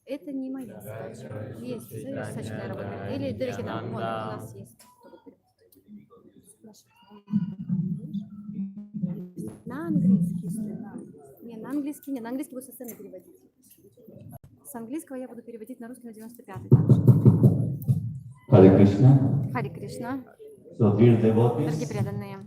Это не моя задача. Есть сочная работа. Или дырки там, вон, у нас есть. На английский. Не, на английский не. На английский буду со сцены переводить. С английского я буду переводить на русский на 95-й. Харе Кришна. Харе Кришна. So, dear devotees, дорогие преданные,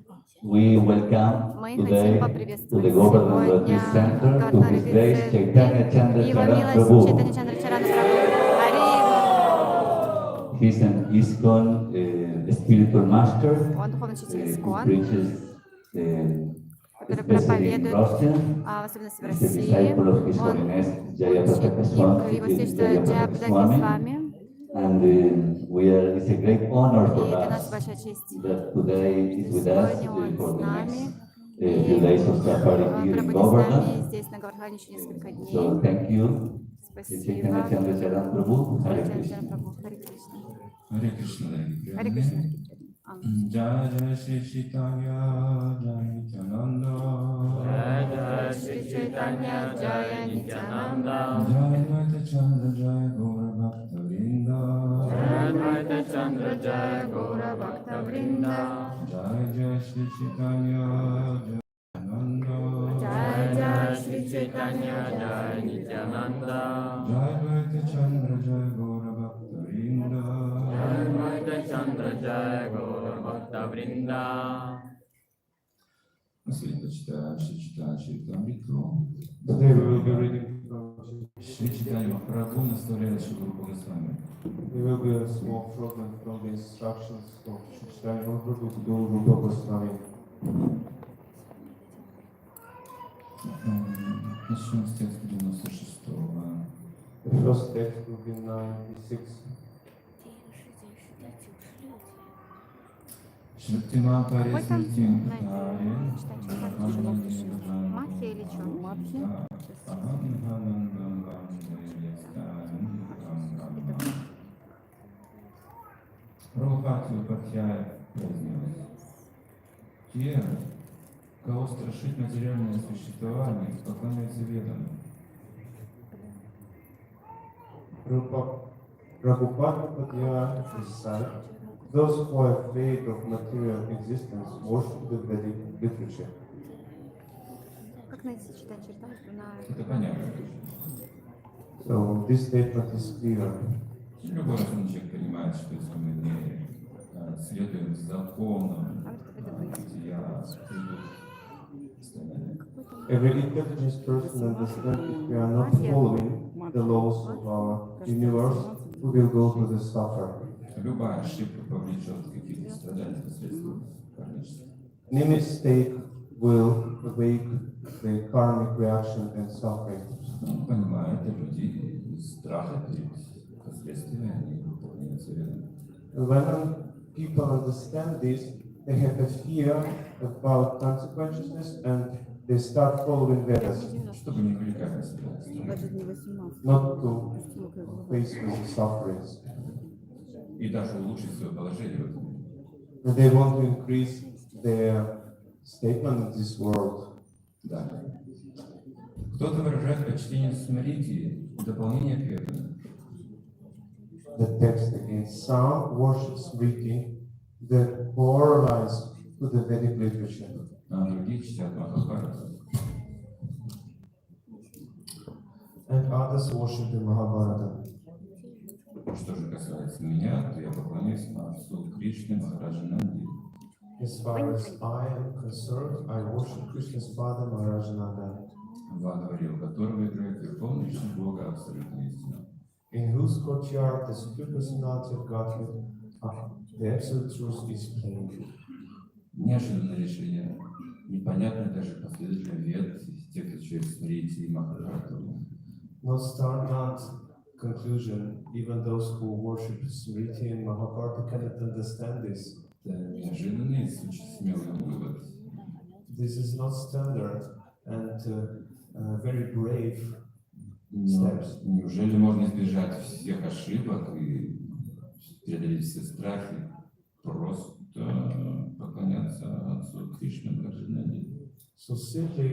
we welcome мы today хотим to поприветствовать the Говардhan сегодня Retreat Center, to Говардхан His Grace Retreat Chaitanya Chandra Его Charan милость Prabhu. Чайтанья Чандра Чарана Прабху. He's an ISKCON spiritual master. Он духовный учитель He ИСКОН, preaches который especially in проповедует, Russia. в особенности в He's a России. disciple of His Он Holiness Jayapataka Swami. его святейшество Джаяпатаки с вами. And it's a great honor for И для нас us большая честь. that today is with us Сегодня он for с the нами. next few days of Safari Он here in пробудет с нами Говардhan. здесь на Говардхане еще несколько дней. So thank you. Спасибо. Chaitanya Chandra Charan Prabhu. Hare Krishna. Харе Кришна. Харе Кришна, дорогие Харе преданные. Кришна. Джая Джая Шри Чайтанья Джая Нитянанда. Джая Шри Чайтанья Джая Нитянанда. Джая Двайта Чандра Джая Гора Бхакта Вринда. Джая Двайта Чандра Джая Гора Бхакта Вринда. Джая Джая Шри Чайтанья Джая Нитянанда. Джая Джая Шри Чайтанья Джая Нитянанда. Джая Двайта Чандра Джая Гора Бхакта Вринда. Джая Двайта Чандра Джая Гора Бхакта Вринда. Мы сегодня почитаем Шри Чайтанья Чаритамриту. Today we will be reading from Шри Чайтанья Махапрабху наставляет Шри Госвами. we will be a small fragment from the instructions of Chaitanya Mahaprabhu to Guru Rupa Goswami. Начнем с текста 96-го. The first text will be 96. Шриктима Какой там? Парисмитим Махи или что? Махи. Прабхупати Упатьяя произнес: те, кого страшит материальное существование, поклоняются ведам. Prabhupada Padya recite, those who are afraid of material existence worship the Vedic literature. Как найти читать чертанку на... Это понятно. So this statement is clear. Любой разумный человек понимает, что если мы не следуем законам бытия, Every intelligent person understands if we are not following the laws of our universe, we will go to the suffering. Любая ошибка повлечет какие-то страдания последствия кармические. Any mistake will awake the karmic reaction and suffering. Понимает, люди страха перед последствиями, они выполняются ведом. When people understand this, they have a fear about consequences and they start following Vedas, Чтобы не увлекать на себя. not to face with the sufferings. И даже улучшить свое положение в этом мире. And they want to increase their statement in this world. Да. Кто-то выражает почтение смрити и дополнение к веданию. The text again, some worship Smriti that correlates to the Vedic literature. А другие чтят Махабхарату. And others worship the Mahabharata. Что же касается меня, то я поклоняюсь отцу Кришне Махараджа Нанди. As far as I am concerned, I worship Krishna's father Maharajananda, Во дворе у которого играет Верховный Вишну Бога абсолютная истина. in whose courtyard the supreme personality of Godhead, the absolute truth is playing. Неожиданное решение, непонятное даже последователям вед, тех, кто чует Смрити и Махабхарату. Not start, not conclusion. Even those who worship Smriti and Mahabharata cannot understand this. Это неожиданный, очень смелый вывод. This is not standard and very brave Но steps. неужели можно избежать всех ошибок и преодолеть все страхи, просто поклоняться отцу Кришне Махараджа Нанди? So simply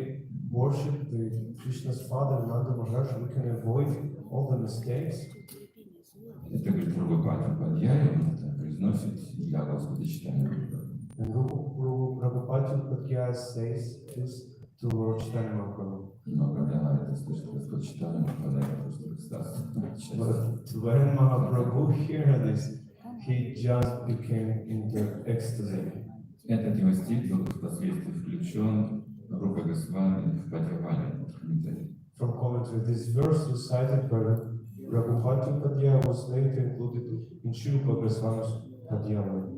worship the Krishna's father, Nanda Maharaj, we can avoid all the mistakes. Это говорит Прабхупада Падьяя, он это произносит для Господа читания. And Prabhupada Padhyaya says this to Lord Chaitanya Mahaprabhu. Но когда это слышит Господь читания, попадает просто в экстаз. But when Mahaprabhu heard this, he just became into ecstasy. Этот его стих был впоследствии включен Рупа Госвами в Падьявале. From commentary, this verse recited by Prabhupada Padhyaya was later included in Shrupa Goswami's Padhyaya.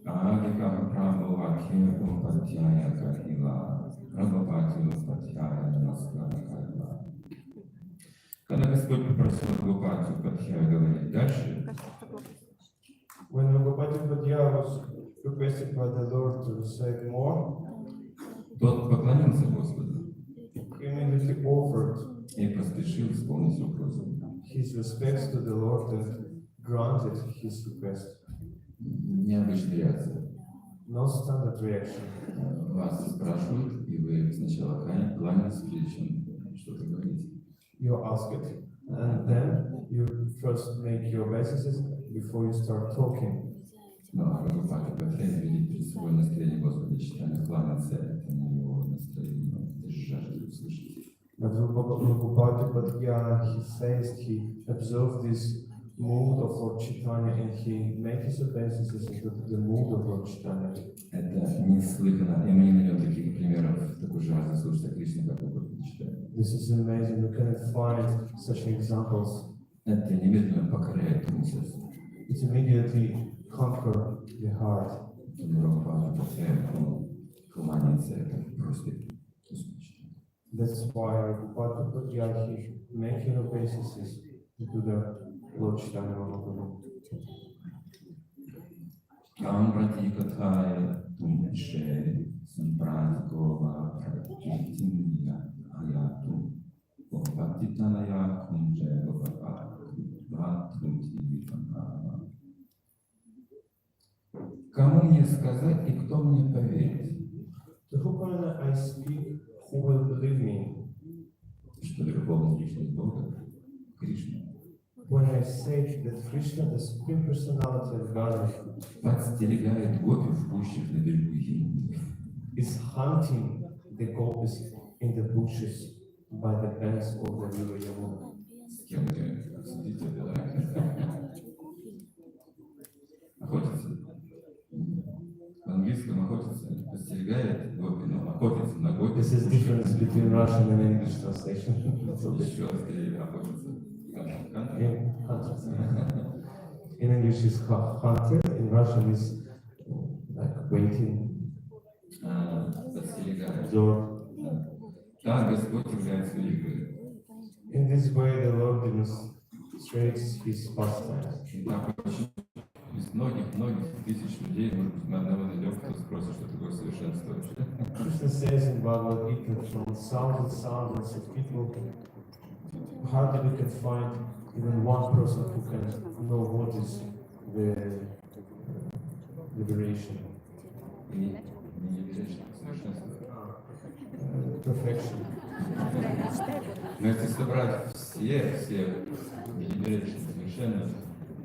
Адика Прабху Акхиру Падьяя Кахила, Прабхупатию Падьяя Намаскара Кахила. Когда Господь попросил Прабхупатию Падьяя говорить дальше, When Prabhupada Padhyaya was requested by the Lord to say more, тот поклонился Господу he immediately offered и поспешил исполнить его просьбу. his respects to the Lord and granted his request. Необычная реакция. No standard reaction. Вас спрашивают, и вы сначала кланяетесь, прежде чем что-то говорите. You ask it, and then you first make your obeisances before you start talking. Но Прабхупада Падьяя видит перед собой настроение Господа читания, кланяться, это не его настроение, он даже жаждет услышать. But Prabhupada Padhyaya, he says he observed this mood of Lord Chaitanya and he made his obeisances into the mood of Lord Chaitanya. Это неслыханно, и мы не найдем таких примеров, такой жажды слушать Кришну, как Господа читания. This is amazing. We cannot find such examples. Это немедленно покоряет ум сердце. It immediately conquer the heart. Прабхупада Падьяя, он кланяется, это просто успешно. That's why Prabhupada Padhyaya, he making obeisances to the Lord Chaitanya Mahaprabhu. Amrati Kathaya Tumshe Sampradikova Prakitinya Ayatu Opatitanaya Kunje Vatruti Vipana. Кому мне сказать и кто мне поверит, To whom can I speak? Who will believe me? что верховный личность Бога, Кришна, When I say that Krishna, the Supreme Personality of Godhead, подстерегает гопи в пущах на берегу Ямуны, is hunting the gopis in the bushes by the banks of the river Yamuna. с кем вы сидите, да? Охотится. В английском охотится, подстерегает гопи, но охотится на гопи. This is difference between Russian and English translation. Еще раз скорее охотится. In English is hunted, in Russian is like waiting, Подстерегает. observe. Да, Господь является великой. In this way, the Lord demonstrates His pastimes. И так очень из многих тысяч людей, может быть, мы одного найдем, кто спросит, что такое совершенство вообще. Krishna says in Bhagavad Gita, from thousands of people, hardly we can find even one person who can know what is the liberation, И не является совершенство. Perfection. Но если собрать все величайшие совершенно,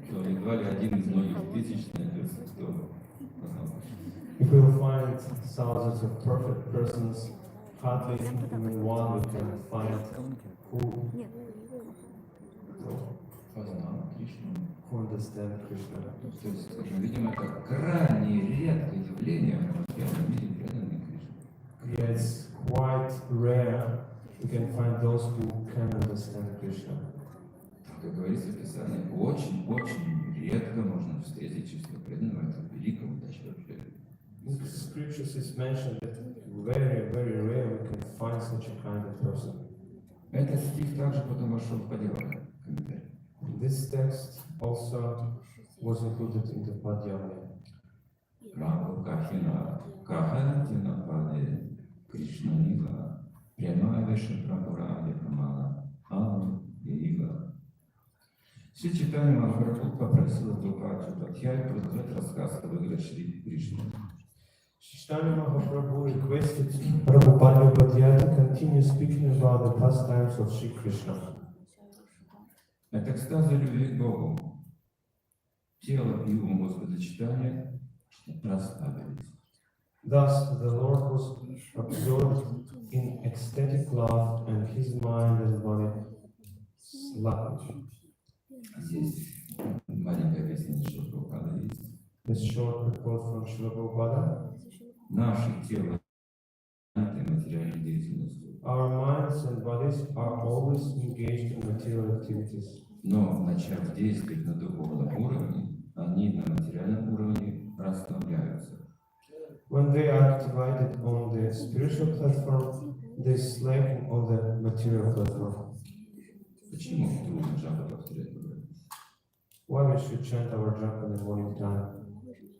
то едва ли один из многих тысяч найдется, кто познал. If we will find thousands of perfect persons, hardly even one we can find who Познал Кришну. understand Krishna. То есть, скажем, видимо, это крайне редкое явление в материальном мире преданной Кришне. Yeah, it's quite rare we can find those who can understand Krishna. Как говорится в Писании, очень редко можно встретить чувство преданного, это великая удача вообще. In the scriptures it's mentioned that very rare we can find such a kind of person. Этот стих также потом вошел в Падьявале, комментарий. This text also was included in the Padhyaya. Прабху Кахина, Кахатина Паде, Кришна Нила, Прямая Веша Прабхуради Прамала, Алла Ила. Шри Чайтанья Махапрабху попросил Прабхупаду Падьяю продолжать рассказ о выигрыше Шри Кришны. Chaitanya Mahaprabhu requested Prabhupada Upadhyaya to continue speaking about the pastimes of Sri Krishna. Это экстаза любви к Богу. Тело и ум Господа Читания расслабились. Thus, the Lord was absorbed in ecstatic love, and his mind and body sluggish. Здесь маленькая объяснение Шилапрабхупада есть. This short report from Srila Prabhupada. Наше тело заняты материальной деятельностью. Our minds and bodies are always engaged in material activities. Но, начав действовать на духовном уровне, они на материальном уровне расслабляются. When they are activated on the spiritual platform, they slacken on the material platform. Почему трудно жаба повторять? Why we should chant our japa in the morning time?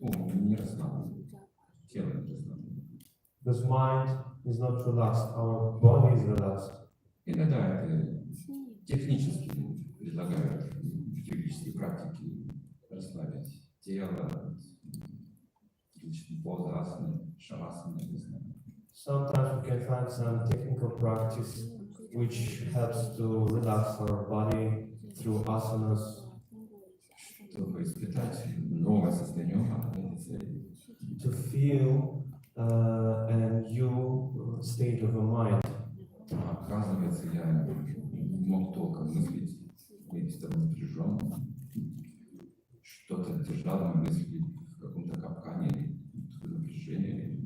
Ум не расслаблен, тело не расслаблено. Because mind is not relaxed, our body is relaxed. Иногда это технически предлагают йогические практики расслабить тело, различные позы, асаны, шавасаны, не знаю. Sometimes we can find some technical practice which helps to relax our body through asanas, Чтобы испытать новое состояние ума, этой цели. to feel a new state of the mind. Оказывается, я не мог толком мыслить, я без того напряжен. Что-то держало мои мысли в каком-то капкане, в напряжении.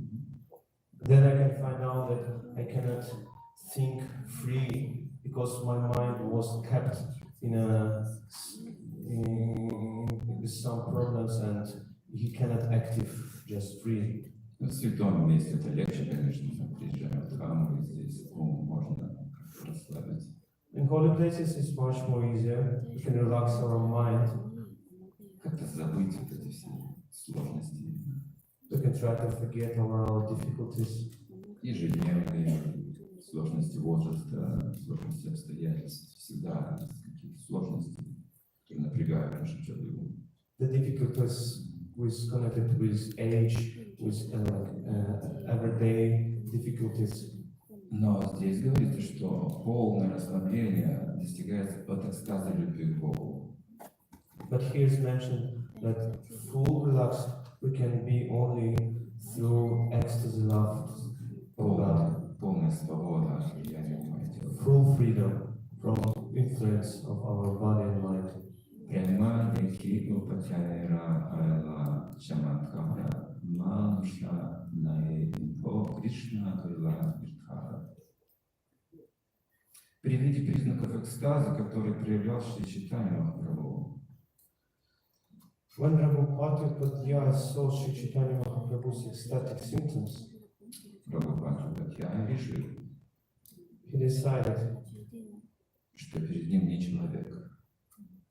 Then I can find out that I cannot think free because my mind was kept with some problems and he cannot active just free. В святом месте это легче, конечно, приезжаем в храм, и здесь ум можно расслабить. In holy places it's much more easier. We can relax our mind. Как-то забыть вот эти все сложности. We can try to forget our difficulties. Ежедневные сложности возраста, сложности обстоятельств, всегда есть какие-то сложности, которые напрягают нашу тело. The difficulties connected with age, with everyday difficulties. Но здесь говорится, что полное расслабление достигается от экстаза любви к Богу. But here is mentioned that full relax we can be only through ecstasy love of God. Полная свобода от влияния ума и тела. Full freedom from influence of our body and mind. Пряма реки упатяйра айла чаматкара мануша наэдинпо Кришна крила Биртхара. При виде признаков экстаза, который проявлял Шри Чайтанья Махапрабху, When Prabhupada Upadhyaya saw Sri Chaitanya Mahaprabhu's ecstatic symptoms, Прабхупада Бхаттая решил, he decided что перед ним не человек,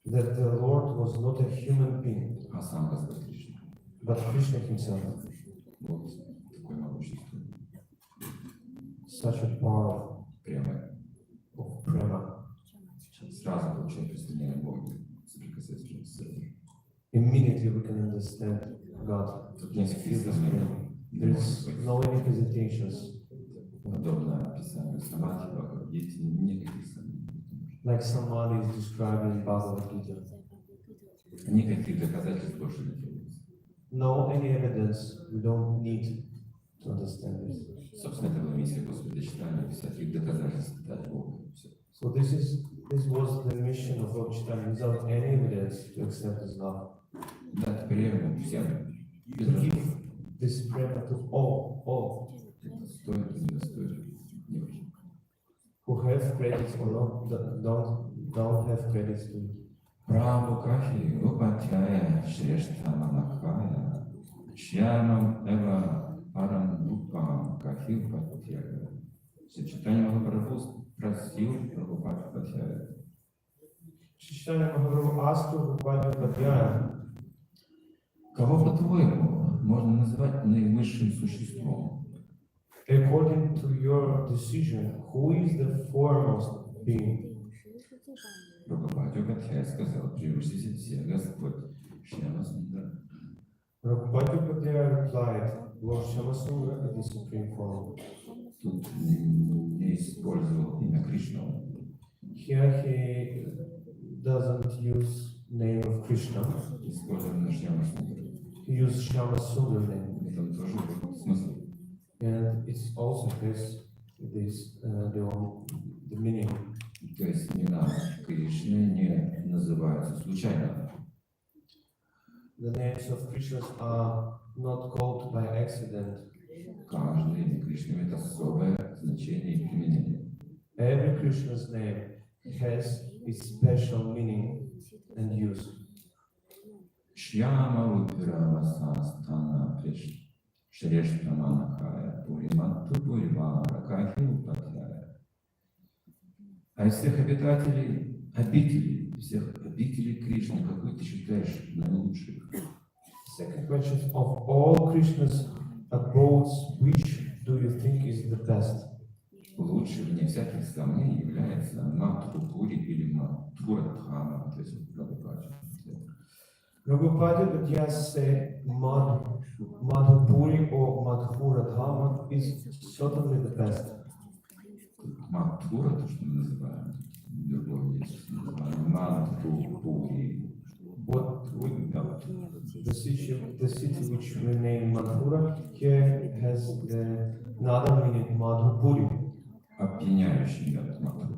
that the Lord was not a human being, а сам Господь Кришна. but Krishna himself. Вот такое могущество. Such a power Прямо of prema. сразу получает представление о Боге, соприкасаясь с этим. Immediately we can understand God. Тут нет Feel this сомнений. prema. There is no any hesitations. Подобно описанию самадхи, Бхагавадгите, никаких сомнений. Like Samadhi is described in Bhagavad Gita. Никаких доказательств больше не требуется. No any evidence, we don't need to understand this. Собственно, это была миссия Господа Чайтаньи, всяких доказательств дать Богу. Все. So this was the mission of Lord Chaitanya, without any evidence to accept his love. Дать прему всем, без To разбора. give this prema to all Это стоит или не стоит, не важно. who have credits or don't have credits to it. Прабху Кахи Упатьяя Шрештха Манакхая Шьямам Эва Парам Дупам Кахи Упатьяя. Шри Чайтанья Махапрабху просил Прабхупаду Упатьяя. Chaitanya Mahaprabhu asked Prabhupada Upadhyaya, Кого, по-твоему, можно назвать наивысшим существом? according to your decision, who is the foremost being? Прабхупаде Упатьяя сказал, превыше всех Господь Шьяма Сундара. Prabhupada Upadhyaya replied Lord Shamasundara is the supreme form. Тут не использовал имя Кришна. Here he doesn't use name of Krishna. Использовал Шьямасундара. He used Shamasundara name. Это тоже был смысл. And it also has the meaning. То есть имена Кришны не называются случайно. The names of Krishnas are not called by accident. Каждое имя Кришны имеет особое значение и применение. Every Krishna's name has its special meaning and use. Шьяма Упирама Састана Шрештаманахая Пуриматту Пуримара Кахилпатхая. А из всех обителей Кришны, какой ты считаешь наилучший? Second question, of all Krishna's abodes, which do you think is the best? Лучше, вне всяких сомнений, является Матхупури или Матхурадхама, то есть Прабхупаджа. Prabhupada would just say Madhupuri or Madhuradhama is certainly the best. Матхура, то, что мы называем, другой есть, называем Матхупури. The city which we name Madhura here has another meaning, Madhupuri. Опьяняющий мед Матхура.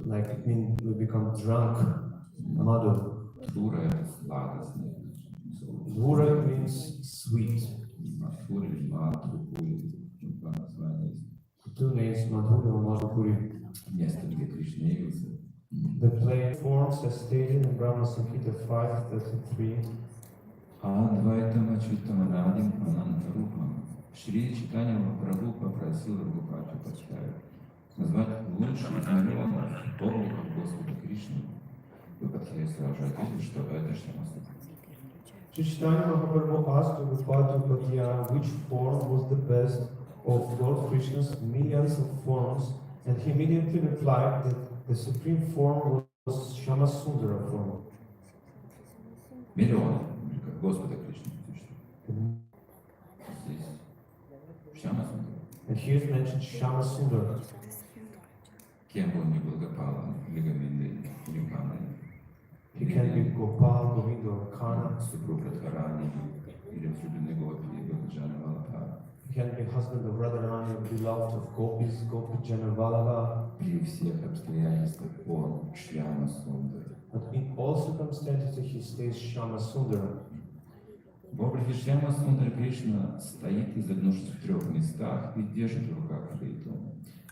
Like it means we become drunk, Madhu. Матхура – это сладостный. Dhura means sweet. Матхура или Матхупури, два названия есть. Two names, Madhura and Madhupuri. Место, где Кришна явился. The play forms are stated in Brahma Samhita 5:33. Адвайтам Ачутаманадим Анантарупам. Шри Читания Махапрабху попросил Рагупату Пачарю назвать лучший из миллионов обликов Господа Кришны. Вы Патхари сразу же ответили, что это Шьямасундара. Sri Chaitanya Mahaprabhu asked Prabhupada Bhattacharya which form was the best of Lord Krishna's millions of forms, and he immediately replied that the supreme form was Shamasundara form. Миллионы обликов Господа Кришны. Здесь Шьямасундара. And here is mentioned Shamasundara. Кем бы он ни был Гопалом, или Говиндой, или Камой, He can be Gopal, Govinda, or Kana. супруг Радхарани, или возлюбленный Гопи, Гопаджана Валабха. He can be husband of Radharani, beloved of Gopis, Gopi Janavalava. При всех обстоятельствах он Шьямасундара. But in all circumstances he stays Shamasundara. В образе Шьямасундара Кришна стоит, изогнувшись в трех местах, и держит в руках флейту.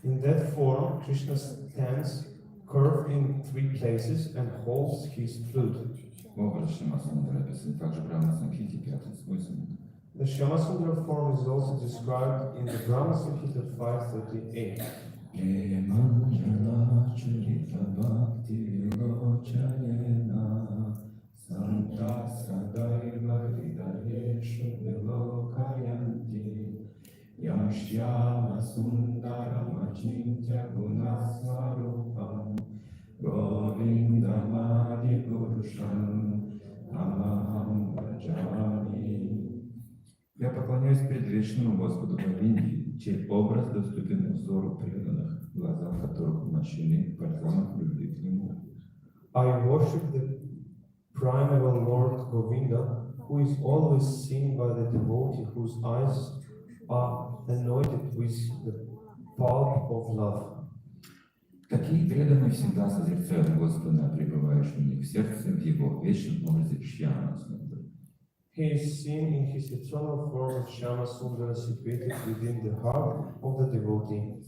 In that form, Krishna stands curved in three places and holds his flute. Образ Шьямасундара описан также в Брахма Самхите 5:8. The Shamasundara form is also described in the Brahma Samhita 5:38. Santa Sadaiva Hridayeshu Vilokayanti Yashyama Sundaram Achintya Gunasvarupam Govindamadi Purusham Amaham Bhajami. Я поклоняюсь предвечному Господу Говинде, чей образ доступен взору преданных, глаза которых умощены бальзамом любви к Нему. I worship the primeval Lord Govinda, who is always seen by the devotee whose eyes are anointed with the pulp of love. Такие преданные всегда созерцают Господа, пребывающего у них в сердце, в Его вечном образе Шьямасундара. He is seen in his eternal form of Shamasundara situated within the heart of the devotee.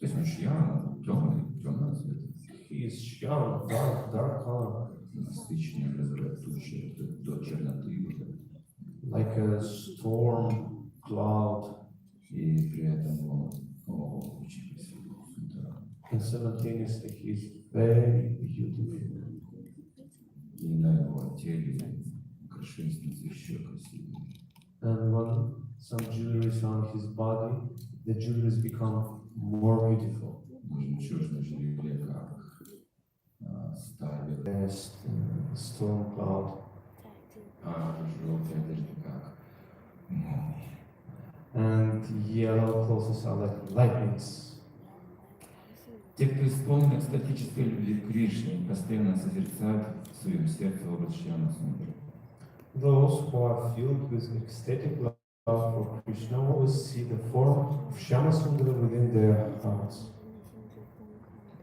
То есть он Шьяма, темного цвета. He is Shyam, dark color, Насыщенный, образует тучи до черноты уже. like a storm cloud, И при этом он очень красивый. and simultaneously he is very beautiful. И на его теле украшения становятся еще красивее. And when some jewelry is on his body, the jewelries become more beautiful. Жемчужное жеребе, как сталь, As storm cloud, а желтая одежда, как молния. and yellow clothes are like lightnings. Те, кто исполнен экстатической любви к Кришне, постоянно созерцают в своем сердце образ Шьяма Сундара. Those who are filled with ecstatic love for Krishna always see the form of Shyamasundara within their hearts.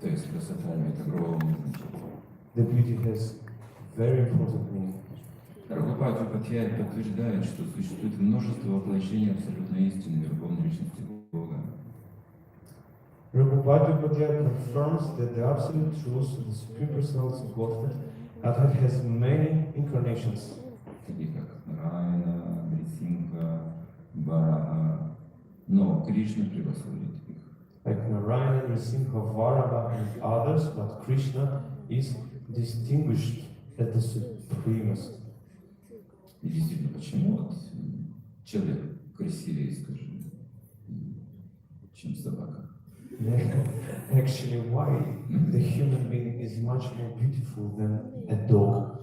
То есть красота имеет огромное значение. The beauty has very important meaning. Прабхупада Патьяй подтверждает, что существует множество воплощений абсолютной истины Верховной Личности Бога. Prabhupada confirms that the absolute truth of the Supreme Personality of Godhead has many incarnations. Такие как Нарайана, Нрисимха, Вараха, но Кришна превосходит их. Like Narayana, Nrisimha, Varaha, and others, but Krishna is distinguished as the supremest. И действительно, почему вот человек красивее, скажем, чем собака? Actually, why the human being is much more beautiful than a dog,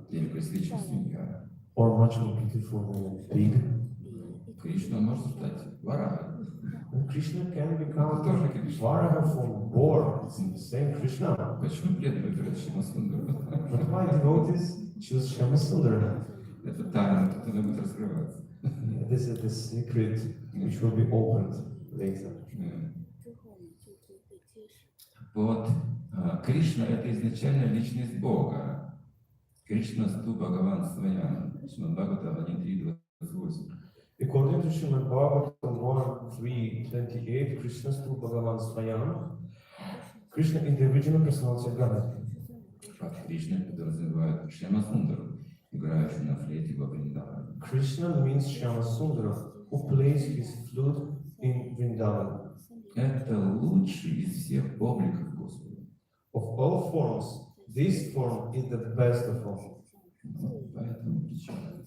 Или красивее, чем свинья? or much more beautiful than a pig? Кришна может стать Варахой. And Krishna can become Тоже Кришна. Varaha from boar. It's the same Krishna. Почему преданные выбирают Шьямасундару? But why devotees choose Shyamasundara? Это тайна, которая будет раскрываться. This is the secret which will be opened later. Вот Кришна — это изначально личность Бога. Кришна сту Бхагаван Сваян. Шримад Бхагаватам 1.3.28. According to Srimad Bhagavatam 1.3.28, Krishna Stu Bhagavan Swayam, Krishna is the original personality of God. Под Кришной подразумевают Шьямасундару, играющую на флейте во Вриндаване. Krishna means Shyamasundara, who plays his flute in Vrindavan. Это лучший из всех обликов Господа. Of all forms, this form is the best of all. Поэтому причина.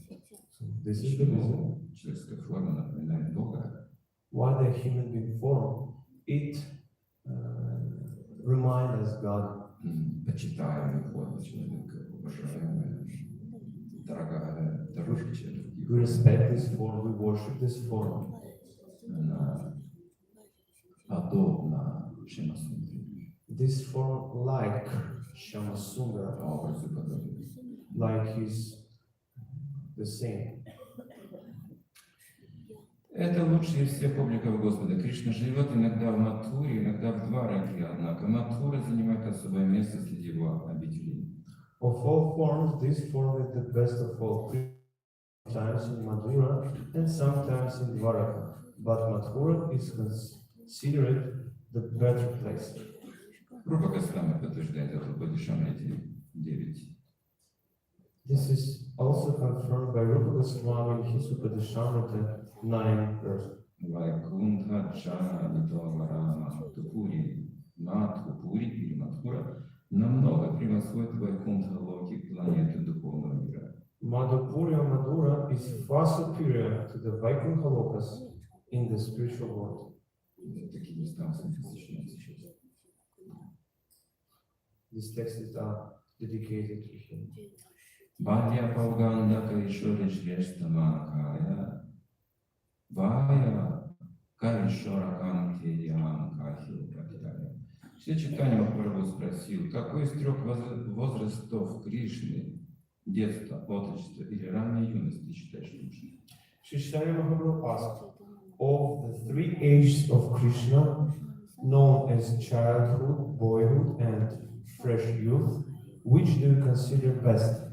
This is the reason Человеческая форма напоминает Бога. why the human being form, it reminds us God. Почитаемая форма человека, уважаемая, дорогая, дороже, чем другие. We respect this form, we worship this form. Она подобна Шьямасундаре. This form like Shyamasundara, По образу подобия. like he's the same. Это лучший из всех обликов Господа. Кришна живет иногда в Матхуре, иногда в Двараке, однако Матхура занимает особое место среди его обителей. Of all forms, this form is the best of all. Sometimes in Madhura and sometimes in Dwaraka, but Mathura is considered the better place. Рупа Госвами подтверждает это в Бодхишамрите 9. This is also confirmed by Rupa Goswami in his Upadeshamrita 9 verse. Вайкунтха Джана Нитвавара Тупури Матхупури или Матхура намного превосходит Вайкунтха Локи, планету духовного мира. Madhupurya Madhura is far superior to the Vaikuntha Lokas in the spiritual world. Такие места посвящаются сейчас. These texts are dedicated to him. Бадья Пауганда Каишори Шрештамакая Вая Каишора Кантеям Кахил Практая. Все читания Прабху спросил, какой из трех возрастов Кришны, детства, отрочества или ранней юности ты считаешь лучшим? Sri Chaitanya Mahaprabhu asked, of the three ages of Krishna, known as childhood, boyhood, and fresh youth, which do you consider best?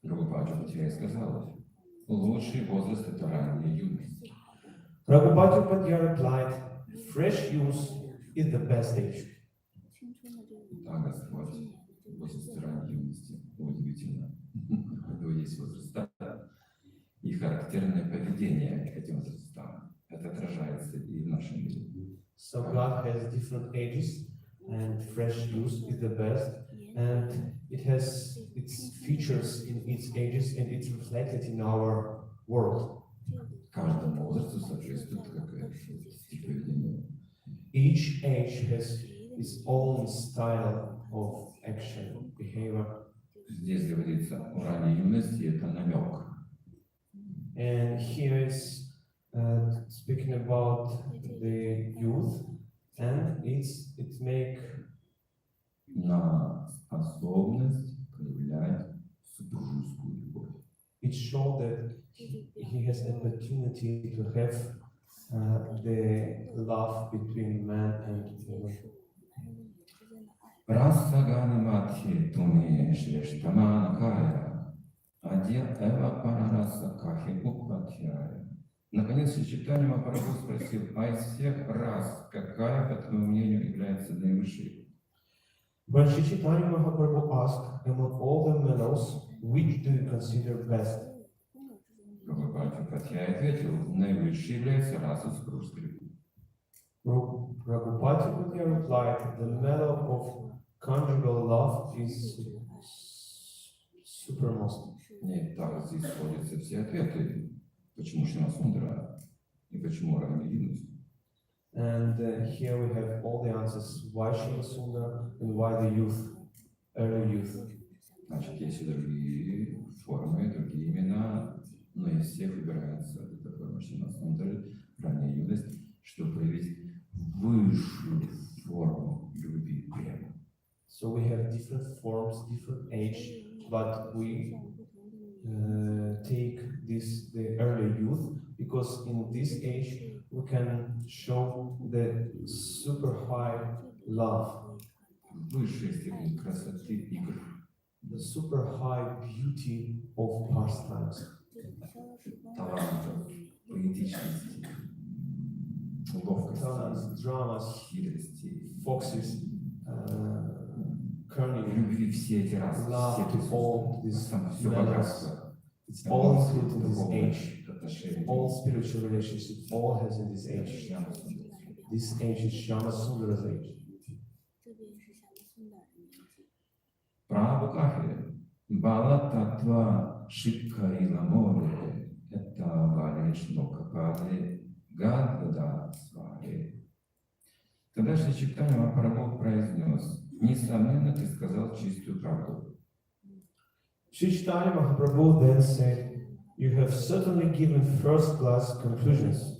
Прабхупада Патьяй сказал, лучший возраст это ранняя юность. Prabhupada Padya replied, fresh youth is the best age. Да, Господь, возраст ранней юности, удивительно. У него есть возраста и характерное поведение к этим возрастам. Это отражается и в нашем мире. So God has different ages, and fresh youth is the best, and it has its features in its ages, and it's reflected in our world. Каждому возрасту соответствует какая-то стиль поведения. Each age has its own style of action, behavior. Здесь говорится о ранней юности, это намек. And here is speaking about the youth, and it make на способность проявлять супружескую любовь. it show that he has opportunity to have the love between man and woman. Rasa ganamati tumi shreshtama nakaya, adya eva pararasa kahi upatьяя. Наконец, Чайтанья Махапрабху спросил, а из всех рас, какая, по твоему мнению, является наивысшей? When Sri Chaitanya Mahaprabhu asked, among all the mellows, which do you consider best? Прабхупада Патьяя ответил, наивысшей является раса супружеской любви. Raghupati replied, the mellow of conjugal love is supermost. Нет, так здесь сходятся все ответы. Почему Шьямасундара и почему ранняя юность? And here we have all the answers, why Shima Sundar and why the youth, early youth. Значит, есть и другие формы, другие имена, но из всех выбирается эта форма Шьямасундары, ранняя юность, чтобы проявить высшую форму любви и према. So we have different forms, different age, but we take this the early youth because in this age we can show the super high love, Высшая степень красоты игр, the super high beauty of pastimes, талантов, поэтичности, ловкости, talents, dramas, хитрости, foxes, cunning, любви все эти расы, все love to all присутствуют. this Там все manners. богатство. It's all included in this Духовное age. отношение. All spiritual relationships, all has in this age. Шьямасундара. This age is Shama Sundara's age. Прабхупада Бала Татва Шикарила Море, это Валиш Локападе Гадгада Свари. Тогда Шри Чайтанья Махапрабху произнес, несомненно, ты сказал чистую правду. Sri Chaitanya Mahaprabhu then said, you have certainly given first-class conclusions.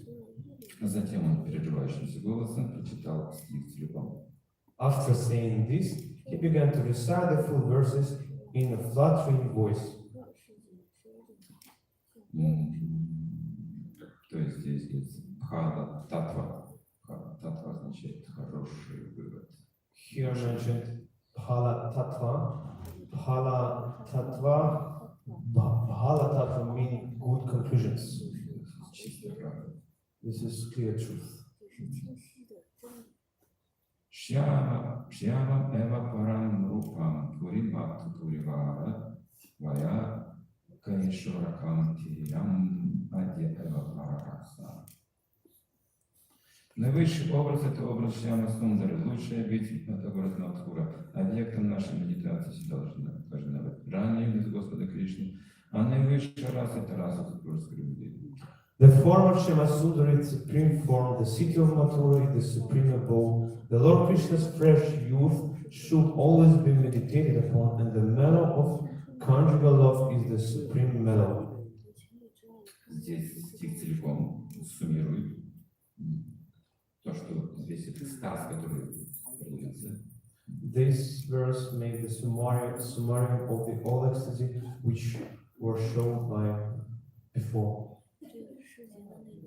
Затем он переживающимся голосом прочитал стих целиком. After saying this, he began to recite the full verses in a flattering voice. То есть здесь есть Бхала Татва. Бхала Татва означает хороший вывод. Here mentioned Bhala Tattva. Bhala Tattva meaning good conclusions. Чистая правда. This is clear truth. Шьяма эва парам рупам пуриматту пуривара твая канишуракам тиям адья эва парараса. Наивысший образ – это образ Шьямасундары, лучший обитель – это образ Мадхура. Объектом нашей медитации должна быть ранняя юность Господа Кришны, а наивысшая раса – это раса супружеской любви. The form of Shyamasundara is the supreme form, the city of Mathura is the supreme abode. The Lord Krishna's fresh youth should always be meditated upon, and the mellow of conjugal love is the supreme mellow. Здесь стих целиком суммирует то, что весь этот экстаз, который проявился. This verse makes the summarium of the all ecstasy which were shown by before.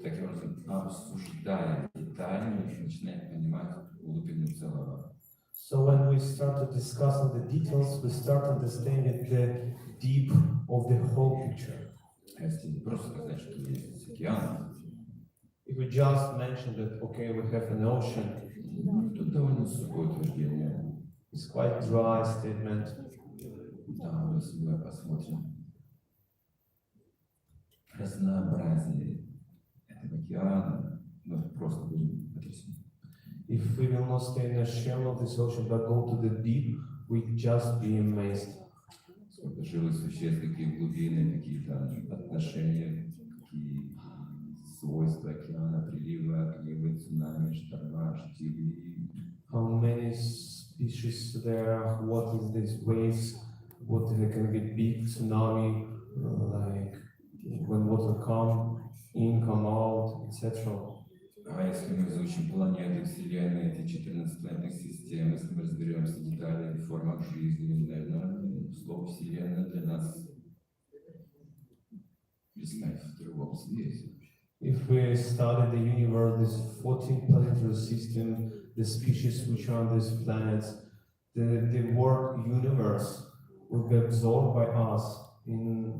Таким образом, обсуждая детали, мы начинаем понимать глубину целого. So when we start to discuss on the details, we start understanding the deep of the whole picture. А если не просто сказать, что есть океан, If we just mention that, okay, we have an ocean, тут довольно сухое утверждение. it's quite dry statement. Да, если мы посмотрим разнообразие этого океана, мы просто будем потрясены. If we will not stay in the shell of this ocean but go to the deep, we just be amazed. Сколько живых существ, какие глубины, какие-то отношения, какие свойства океана, приливы, отливы, цунами, шторма, штили. How many species there are, what is these waves, what there can be big tsunami, like when water come, in, come out, etc. А если мы изучим планеты, Вселенной, эти 14 планетных систем, если мы разберемся в деталях, в формах жизни, наверное, слово Вселенная для нас представить в другом свете. If we study the universe, this 14 planetary system, the species which are on these planets, the word universe will be absorbed by us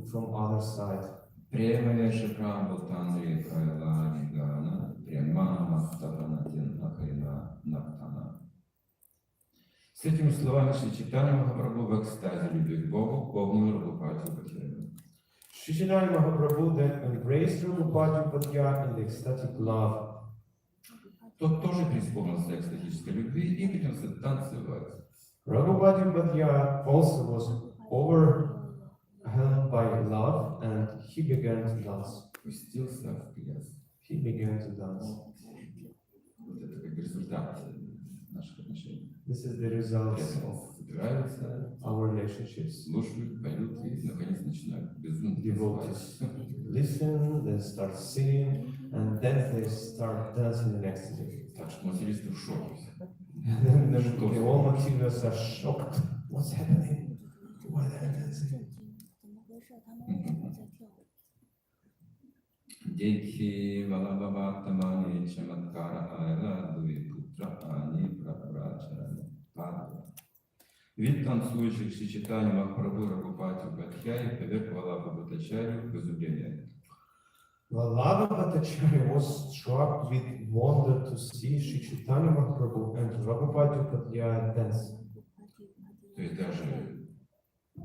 from other side. Премия Шикамбу Танри Прайла Нигана, Према Ставанатин Ахарина Нактана. С этими словами Шри Чайтанья Махапрабху в экстазе любви к Богу обнял Рагупати Патьяню. Shri Chaitanya Mahaprabhu then embraced Ragupati Padya in the ecstatic love. Тот тоже преисполнился экстатической любви и принялся танцевать. Ragupati Padya also was overwhelmed by love and he began to dance. Пустился в пляс. He began to dance. Вот это как результат наших отношений. This is the result of Собираются, our relationships. слушают, поют и, наконец, начинают безумно Devotees танцевать. listen, they start singing, and then they start dancing in ecstasy. Так что материalisты в шоке. And then the all materialists are shocked. What's happening? Why they are dancing? Декхи Валабхаватамани Чаматкара Айла Дуи Путра Ани Прабхачара Падва. Вид танцующих Шри Чайтаньи Махапрабху Рагупати Патьяи поверг Валабхаватачарью в изумление. Vallabha Bhattacharya was struck with wonder to see Shri Chaitanya Mahaprabhu and Ragupati Padya dance. То есть даже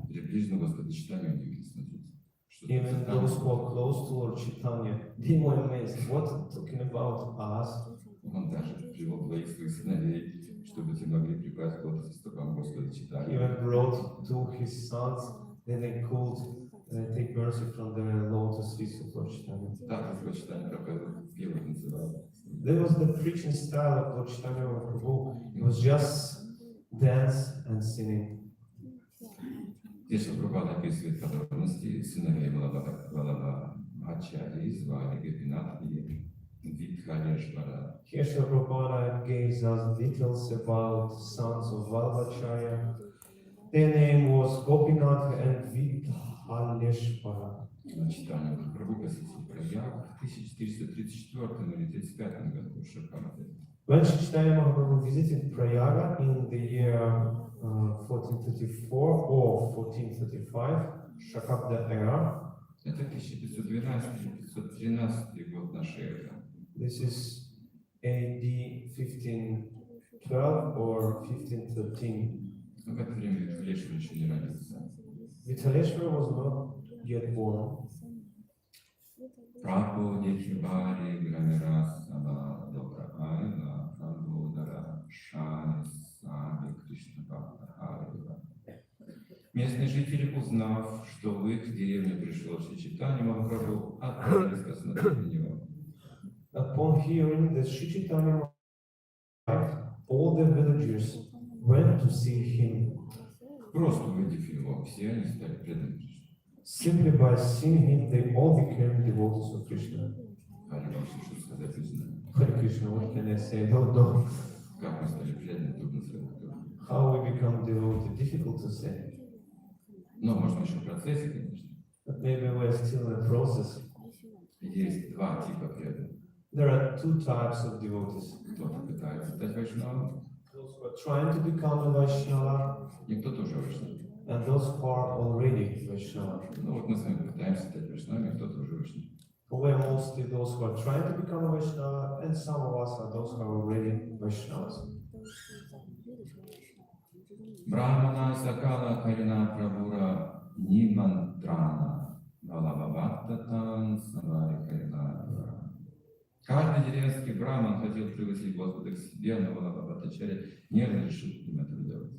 приближенно Господа Чайтаньи удивились, смотрите. Even those who are close to Lord Chaitanya, they were amazed. What talking about us? Он даже привел двоих своих сыновей, чтобы те могли припасть к стопам Господа He Чайтаньи. even brought two of his sons, then they could take mercy from the lotus feet of Lord Chaitanya. Так Господь Чайтаньи проповедовал, пел и танцевал. That was the preaching style of Lord Chaitanya Mahaprabhu. It was just dance and singing. Здесь Прабхупада описывает подробности сыновей Валабхачарьи, звали Гопинат и Видхалешвара. Here Srila Prabhupada gives us details about sons of Vallabhacharya. Their name was Gopinath and Vidhaleshwara. Читание Махапрабху посетил Праягу в 1434 или 35 году в Шакамате. When Sri Chaitanya Mahaprabhu visited Prayaga in the year 1434 or 1435, Shakabda era, Это 1512-513 год нашей эры. this is AD 1512 or 1513. В это время Видхалешвар еще не родился. Vithaleshwara was not yet born. Прабху Дехибари Грамирас Саба Добра Айна Прабхудара Шани Сами Кришна Бхакта Харива. Местные жители, узнав, что в их деревню пришел Шри Чайтанья Махапрабху, отправились посмотреть на него. Upon hearing that Sri Chaitanya Mahaprabhu, all the villagers went to see him. Просто увидев его, все они стали преданными Кришне. Simply by seeing him, they all became devotees of Krishna. Хари Ваншу, что сказать, не знаю. Hare Krishna, what can I say? Don't know. Как мы стали преданными, трудно сказать. How we become devoted, difficult to say. Но, может, мы еще в процессе, конечно. But maybe we're still in the process. Есть два типа преданных. There are two types of devotees. Кто-то пытается стать вайшнавом, Those who are trying to become a Vaishnava, и кто-то уже вайшнав. and those who are already Vaishnava. Ну вот мы с вами пытаемся стать вайшнавами, кто-то уже вайшнав. We are mostly those who are trying to become a Vaishnava, and some of us are those who are already Vaishnavas. Брахмана Сакала Карина Прабура Нимантрана Валабхаваттатан Савари Карина. Каждый деревенский браман хотел пригласить Господа к себе, но Валабхаваттачарья не разрешил им это делать.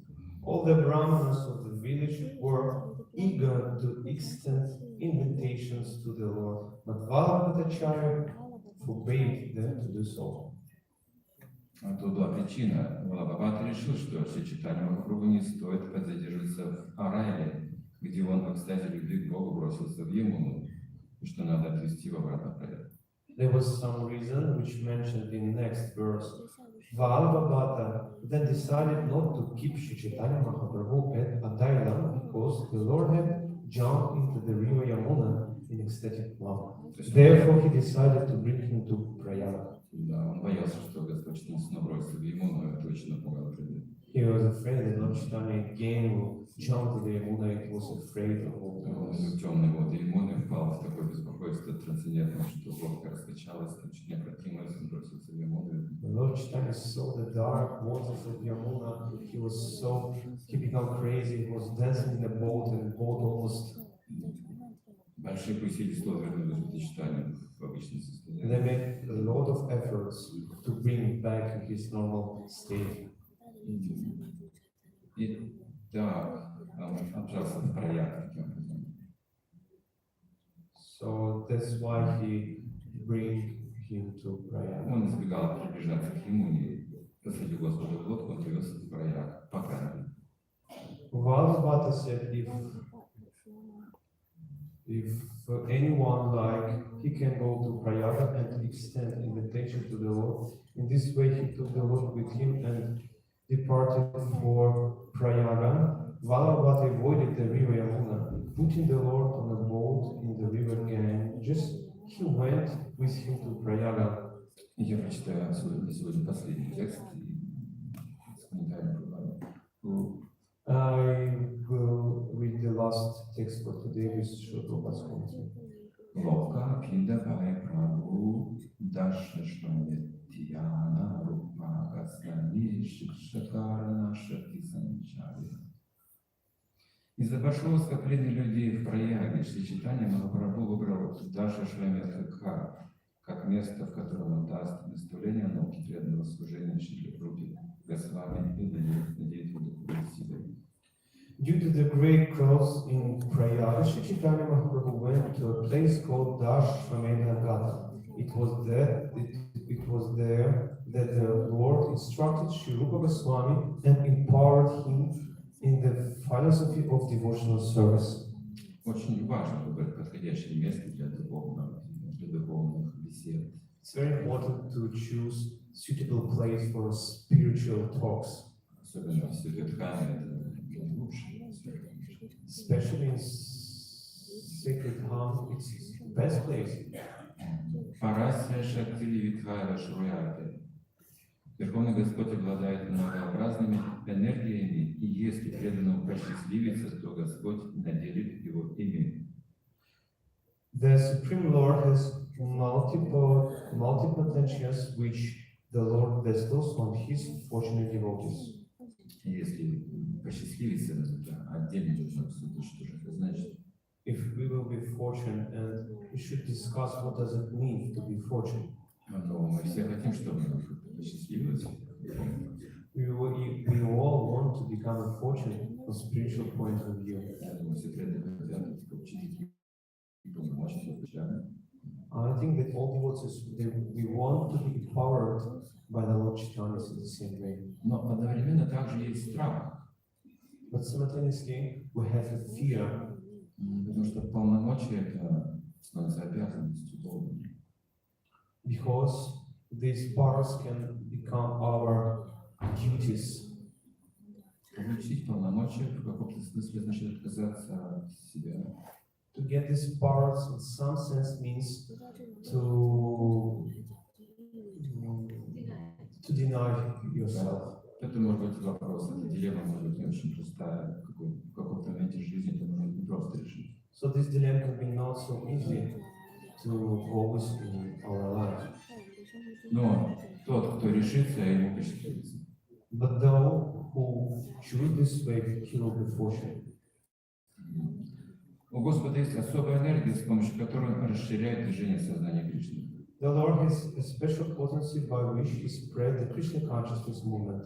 All the Brahmanas of the village were eager to extend invitations to the Lord, but Vallabhacharya forbade them to do so. А тут была причина. Валабхаватта решил, что Шри Чайтанья Махапрабху не стоит задерживаться в Арайле, где он в экстазе любви к Богу бросился в Ямуну. и что надо отвести в обратный порядок. There was some reason which mentioned in next verse. Bhagavata then decided not to keep Sri Chaitanya Mahaprabhu at Adailam because the Lord had jumped into the river Yamuna in ecstatic love. Therefore, he decided to bring him to Prayaga. Да, он боялся, что Господь снова бросится в ему, но это очень напугало людей. He was afraid that Lord Chaitanya again will jump to the Yamuna. He was afraid of all Он this. в темной воды Ямуны впал в такое беспокойство трансцендентное, что лодка раскачалась, чуть не опрокинулась, он бросился в Ямуну. When Lord Chaitanya saw the dark waters of Yamuna, he became crazy. He was dancing in the boat, and the boat almost. Большие усилия снова вернули Господь Читанию в обычное They состояние. made a lot of efforts to bring him back in his normal state. И да, он отжался в проявке таким образом. So that's why he bring him to Prayaga. Он избегал приближаться к Ямуне. Посреди Господа в лодку он привез в прояг, по крайней. Bhagavata said if anyone like, he can go to Prayaga and extend invitation to the Lord. In this way, he took the Lord with him and departed for Prayaga. Bhagavata avoided the river Yamuna, putting the Lord on a boat in the river Ganges. He went with him to Prayaga. Я прочитаю сегодня последний текст с комментарием Программы. I will read the last text for today with Shlokas commentary. Лока Пиндавай Прабhu Дашашваме Тияна Рупа Гасани Шикшакарана Шакти Санчари. Из-за большого скопления людей в Праяге Шри Чайтанья Махапрабху выбрал Дашашваме как место, в котором он даст наставление науки преданного служения Шри Рупе Госвами и надеет его духовной силой. Due to the great crowds in Prayaga, Shri Chaitanya Mahaprabhu went to a place called Dashvamena Gata. It was there that the Lord instructed Shri Rupa Goswami and empowered him in the philosophy of devotional service. Очень важно выбрать подходящее место для духовных бесед. It's very important to choose suitable place for spiritual talks. Особенно в Сюдхане это лучше. Especially in sacred home, it's the best place. Парасия Шактили Витхайва Шруяте. Верховный Господь обладает многообразными энергиями, и если преданному посчастливится, то Господь наделит его ими. The Supreme Lord has multiple potentials which the Lord bestows on His fortunate devotees. Если посчастливится, это отдельно должно обсудить, что же это значит. If we will be fortunate, and we should discuss what does it mean to be fortunate. Но мы все хотим, чтобы нам посчастливилось. We all want to become fortunate from spiritual point of view. Я думаю, все преданные хотят получить полномочия. I think that all devotees we want to be empowered by the Lord Chaitanya in the same way. Но одновременно также есть страх. But simultaneously, we have a fear. Потому что полномочия это становится обязанностью Бога. Because these powers can become our duties. Получить полномочия в каком-то смысле значит отказаться от себя. To get these powers in some sense means to deny yourself. Это может быть вопрос, эта дилемма может быть не очень простая, в каком-то моменте жизни это может не просто решить. So this dilemma can be not so easy to always in our lives. Но тот, кто решится, ему посчастливится. But those who choose this way, he will be fortunate. У Господа есть особая энергия, с помощью которой он расширяет движение сознания Кришны. The Lord has a special potency by which He spread the Krishna consciousness movement.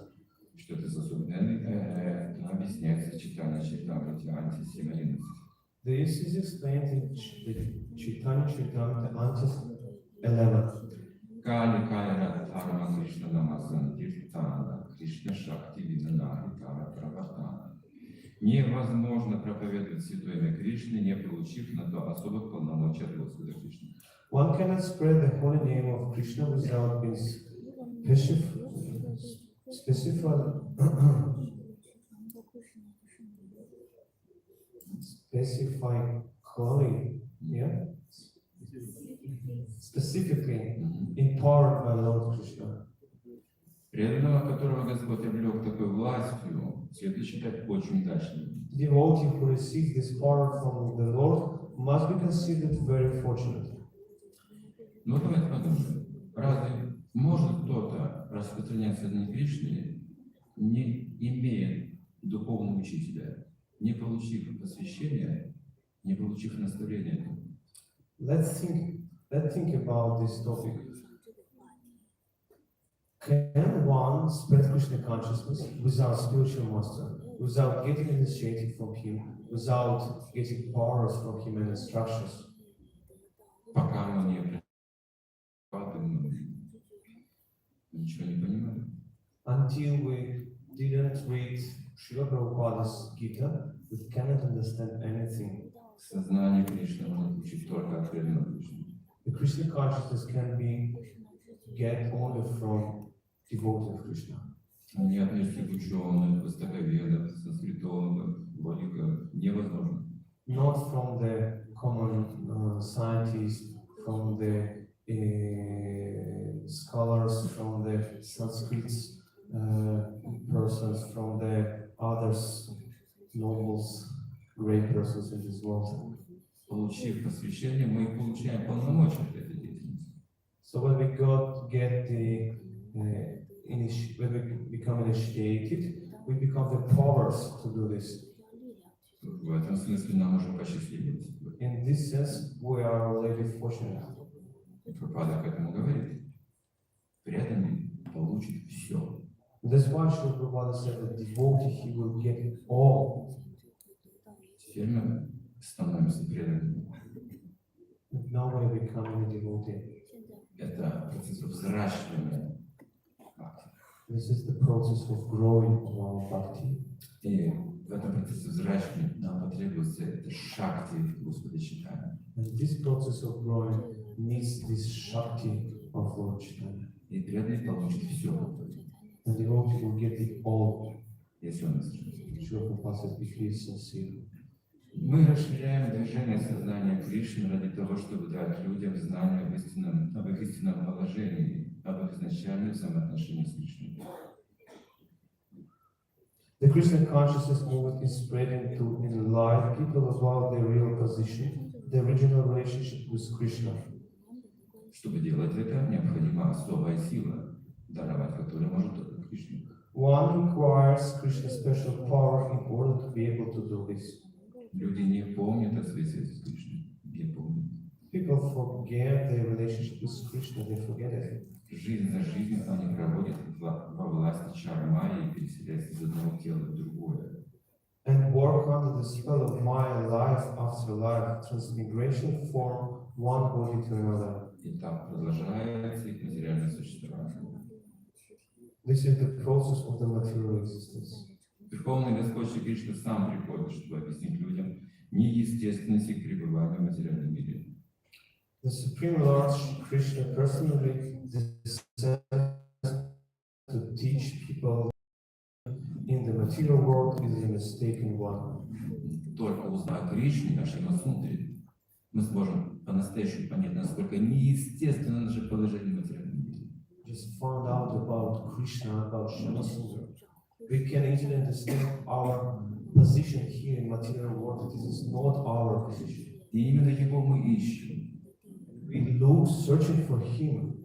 Что это за особенная энергия, объясняется сочетание Чайтамрити Антис 7.11. This is explained in Chaitanya Charitamrita Antis 11. Кали Кайра Дхарма Кришна Намасан Тиртана Кришна Шакти Видана Итара Праватана. Невозможно проповедовать святое имя Кришны, не получив на то особых полномочий от Господа Кришны. One cannot spread the holy name of Krishna without being specifically empowered by Lord Krishna. Преданного, которого Господь облег такой властью, следует считать очень удачным. Devotee who receives this power from the Lord must be considered very fortunate. Ну, давайте подумаем. Разве может кто-то распространять сознание Кришны, не имея духовного учителя, не получив посвящения, не получив наставления? Let's think about this topic. Can one spread Krishna consciousness without spiritual master, without getting initiated from him, without getting powers from him and instructions? Пока мы не преподаваем, ничего не понимаем. Until we didn't read Srila Prabhupada's Gita, we cannot understand anything. Сознание Кришны можно получить только от преданного Кришны. The Krishna consciousness can be get only from devotee of Krishna. Не отнести к ученым, востоковедов, санскритологов, логиков невозможно. Not from the common scientists, from the scholars, from the Sanskrit persons, from the others, nobles, great persons in this world. Получив посвящение, мы получаем полномочия для этой деятельности. So when we get the when we become initiated, we become the powers to do this. В этом смысле нам уже посчастливилось. In this sense, we are already fortunate. Прабхупада к этому говорит. Преданный получит все. That's why Srila Prabhupada said that devotee, he will get all. Теперь мы становимся преданными. Now we are becoming a devotee. Это процесс взращивания. This is the process of growing of our bhakti. И в этом процессе взращивания нам потребуется это шакти Господа Чайтаньи. And this process of growing needs this shakti of Lord Chaitanya. И преданный получит все. And the devotee will get it all. Если он искренен. Srila Prabhupada said, if he is sincere. Мы расширяем движение сознания Кришны ради того, чтобы дать людям знания об их истинном положении, об их изначальных взаимоотношениях с Кришной. The Krishna consciousness movement is spreading to enlighten people about their real position, their original relationship with Krishna. Чтобы делать это, необходима особая сила, даровать которую может только Кришна. One requires Krishna's special power in order to be able to do this. Люди не помнят о своей связи с Кришной, не помнят. People forget their relationship with Krishna, they forget it. Жизнь за жизнью они проводят во власти чар Майи и переселяются из одного тела в другое. And work under the spell of Maya life after life, transmigration from one body to another. И так продолжается их материальное существование. This is the process of the material existence. Верховный Господь Шри Кришна сам приходит, чтобы объяснить людям неестественность их пребывания в материальном мире. The Supreme Lord Krishna personally descends to teach people in the material world is a mistaken one. Только узнав Кришну, о Шримад-Сундаре, мы сможем по-настоящему понять, насколько неестественно наше положение в материальном мире. Just found out about Krishna, about Shyamasundara. We can easily understand our position here in material world. This is not our position. И именно его мы ищем. We look, searching for him,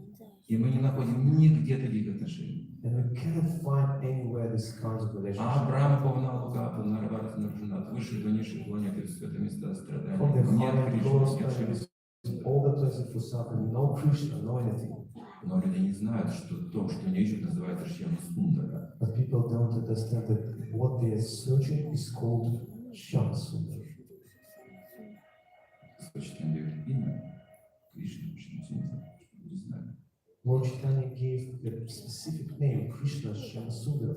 И мы не находим нигде таких отношений. and we cannot find anywhere this kind of relationship. Абрама Павна Лука, Павнарварта Нарджунат, высшие до низших планеты, все это места From the страданий. Нет high Кришны, lowest нет planet, Шримад. all the places for suffering, no Krishna, no anything. Но люди не знают, что то, что они ищут, называется Шримад-Сундара. But people don't understand that what they are searching is called Shyamasundara. Господь Чайтанья дает имя Кришна, почему-то не знаю. Lord Chaitanya gave the specific name Krishna Shyamasundara.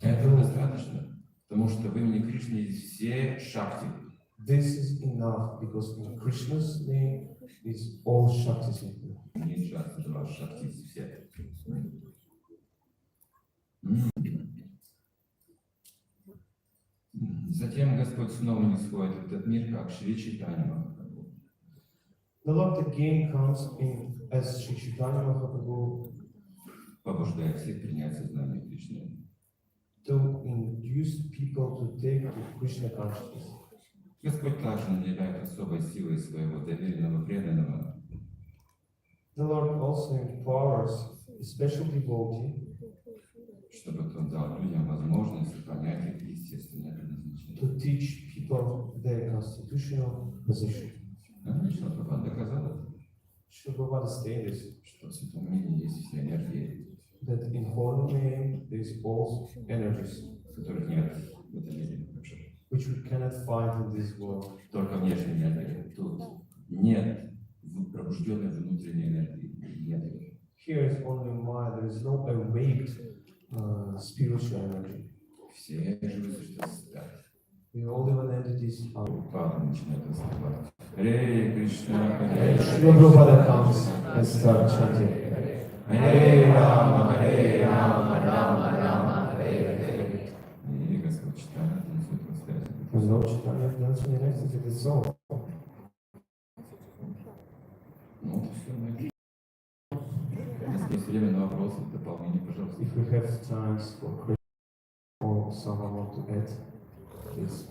Этого достаточно, потому что что в имени Кришны есть все шакти. This is enough because in Krishna's name is all Shaktis included. Не шакти, два шакти все. Затем Господь снова не сходит в этот мир, как Шри Чайтанья Махапрабху. The Lord again comes in as Sri Chaitanya Mahaprabhu Побуждает всех принять сознание Кришны. to induce people to take the Krishna consciousness. Господь также наделяет особой силой своего доверенного преданного, The Lord also empowers a special devotee чтобы тот дал людям возможность понять их естественное предназначение. to teach people their constitutional position. Что Прабхупада доказал это, Srila Prabhupada stated что в святом мире есть все энергии, that in holy name there is all energies которых нет в этом мире вообще. which we cannot find in this world. Только внешняя энергия. Тут нет пробужденной внутренней энергии. Нет ее. Here is only mind, there is no awaked spiritual energy. Все живые существа спят. The all living entities are. Прабхупада начинает раскрывать. Харе Кришна, Srila Prabhupada comes and starts chanting. Харе Рама, Рама Рама, Харе Харе. И Господь читает, танцует в экстазе. And Lord Chaitanya dancing in ecstasy with his soul. Ну вот все, мы. Если есть время на вопросы, дополнение, пожалуйста. If we have times for questions or someone want to add, please.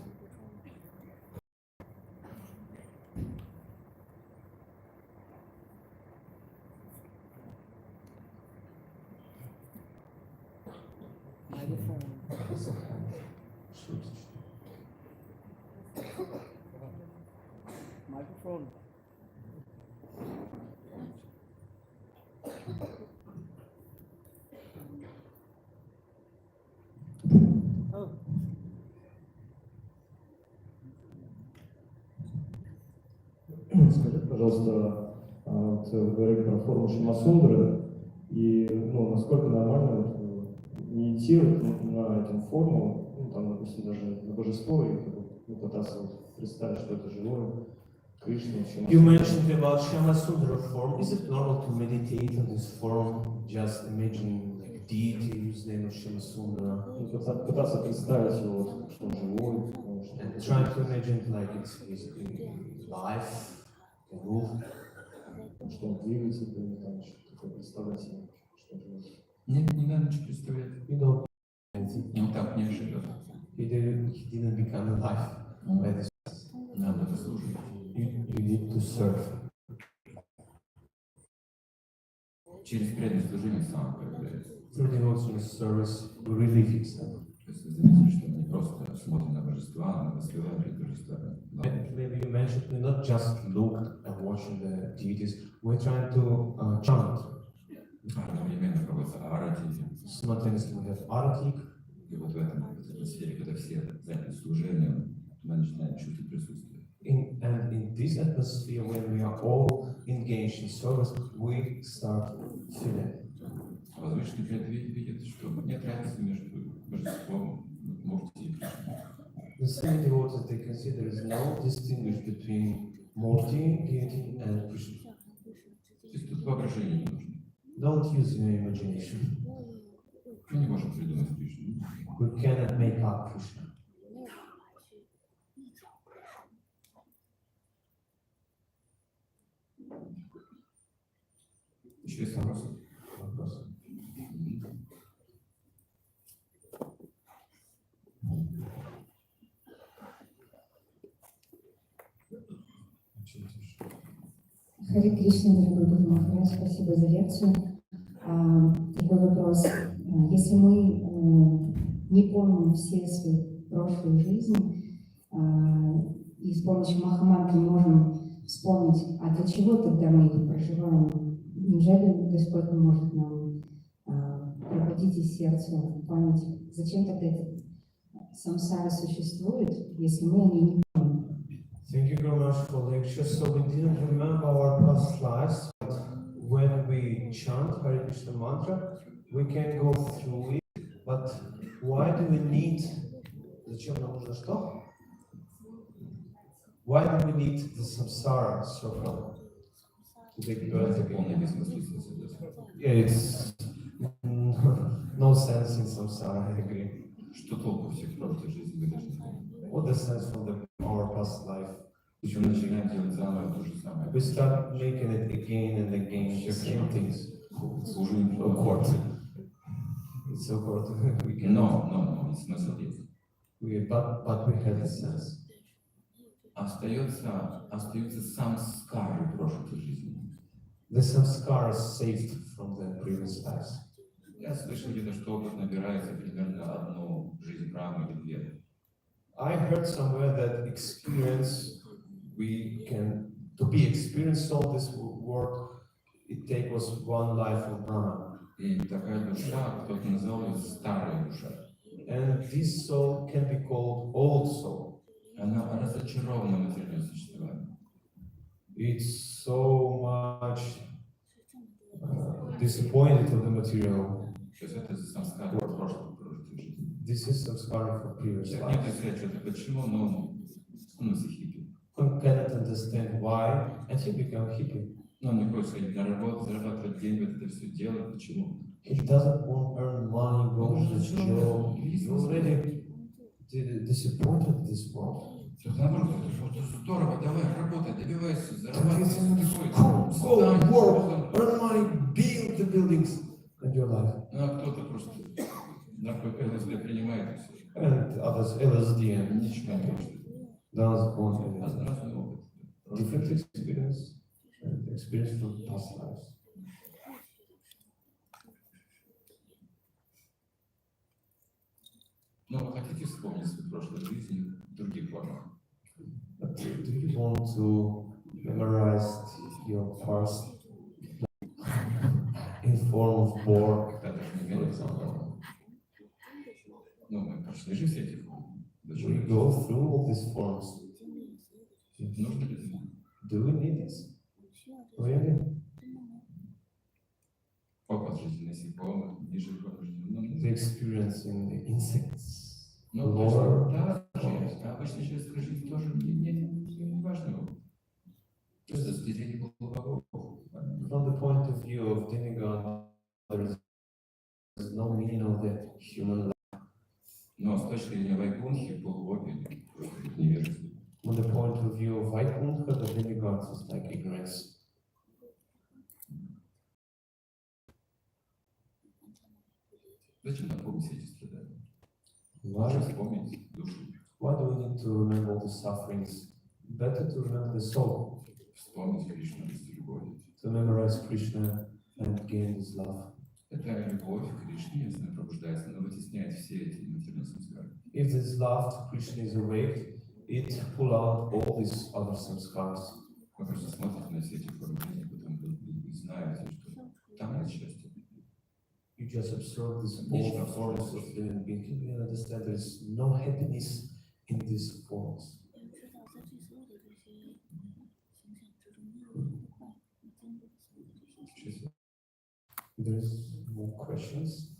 Microphone. Oh. Скажи, пожалуйста, вот вы говорили про форму Шимасундры, и насколько нормально медитировать на эту форму, там, допустим, даже на божество, и пытаться представить, что это живое, Кришна, You mentioned about Shamasundara form. Is it normal to meditate on this form, just imagining like deity whose name is Shamasundara? Пытаться представить его, что он живой, And try to imagine it like it's life, the roof. что он двигается, или там что-то представлять себе, что живое. Нет, не надо ничего представлять. You know, Он так не ошибет. he didn't become alive by this. Надо послушать. You need to serve. Через преданное служение сам проявляется. Through devotional service, we relieve himself. То есть вы заметили, что мы не просто смотрим на божества, мы воспеваем эти божества. And maybe you mentioned we not just look and watching the deities, we're trying to chant. Одновременно проводится арати. Simultaneously we have aratik. И вот в этой сфере, когда все заняты служением, мы начинаем чувствовать присутствие. And in this atmosphere, when we are all engaged in service, we start feeling. Возвышенный преданный видит, что нет разницы между божеством, Мурти и Кришной. The same devotees, they consider there is no distinction between Murti, deity, and Krishna. То есть тут воображение не нужно. Don't use your imagination. Мы не можем придумать Кришну. We cannot make up Krishna. Еще есть вопросы? Вопрос. Харе Кришна, дорогой Гуру Махарадж, спасибо за лекцию. Такой вопрос. Если мы не помним все свои прошлые жизни и с помощью Махамантры не можем вспомнить, а для чего тогда мы их проживаем? Неужели Господь не может нам пробудить из сердца память? Зачем тогда эта самсара существует, если мы о ней не помним? Thank you very much for the lecture. So we didn't remember our past lives, but when we chant Hare Krishna mantra, we can go through it. But why do we need Зачем нам нужно что? Why do we need the samsara circle to take birth Это полная again? бессмыслица согласен. Yeah, it's no sense in samsara, I agree. Что толку всех прожитых жизней мы даже не знаем. What the sense from our past life? Еще начинаем делать заново то же самое. We start making it again and again, the same things. Уже не Awkward. It's awkward. We can. Но, смысл есть. But we had the sense. Остаются самскары прошлой жизни. The samskara is saved from the previous lives. Я слышал где-то, что опыт набирается примерно одну жизнь Брамы или две. I heard somewhere that experience, to be experienced all this world, it takes us one life of Brahma. И такая душа, кто-то назвал ее старая душа. And this soul can be called old soul. Она разочарована материальным существованием. It's so much disappointed of the material. То есть это самскара прошлой прожитой жизни. This is samskara for previous Некоторые lives. сказать, что это почему, но становится хиппи. One cannot understand why, and he become hippie. Но он не хочет ходить на работу, зарабатывать деньги, вот это все делать. Почему? He doesn't want to earn money, go to the job. He's already disappointed this world. Так наоборот, это здорово, давай, работай, добивайся, зарабатывай, Go, work, earn money, build the buildings in your life. Ну а кто-то просто наркотики ЛСД принимает и все. And others LSD and Ничего не хочет. doesn't want any. Разный опыт. Different experience and experience from past lives. Но вы хотите вспомнить свою прошлую жизнь в других формах? But do you want to memorize your past in form of work, Когда даже не for верится. example? Ну, мы прошли же все эти формы. Зачем We это? go through all these forms. Нужно ли это? Do we need this? Really? Опыт жизни насекомых, ниже формы жизни. The experience in the insects. Ну, Lower. да, обычная человеческая жизнь тоже не важный опыт. То есть, с точки зрения богов. From the point of view of demigod, there is no meaning of the human life. Но с точки зрения Вайкунхи, полуопи, невежество. From the point of view of Vaikuntha, the demigods is like ignorance. Зачем нам помнить все эти страдания? Why, Лучше вспомнить душу. why do we need to remember all the sufferings? Better to remember the soul, Вспомнить Кришну и любовь. to memorize Krishna and gain his love. Эта любовь к Кришне, если она пробуждается, она вытесняет все эти материальные самскары. If this love to Krishna is awake, it pull out all these other samskaras. Вы просто смотрите на все эти формы жизни, потом вы знаете, что там нет счастья. You just observe these all forms of living being. You understand there is no happiness in these forms. Счастье. There's more questions.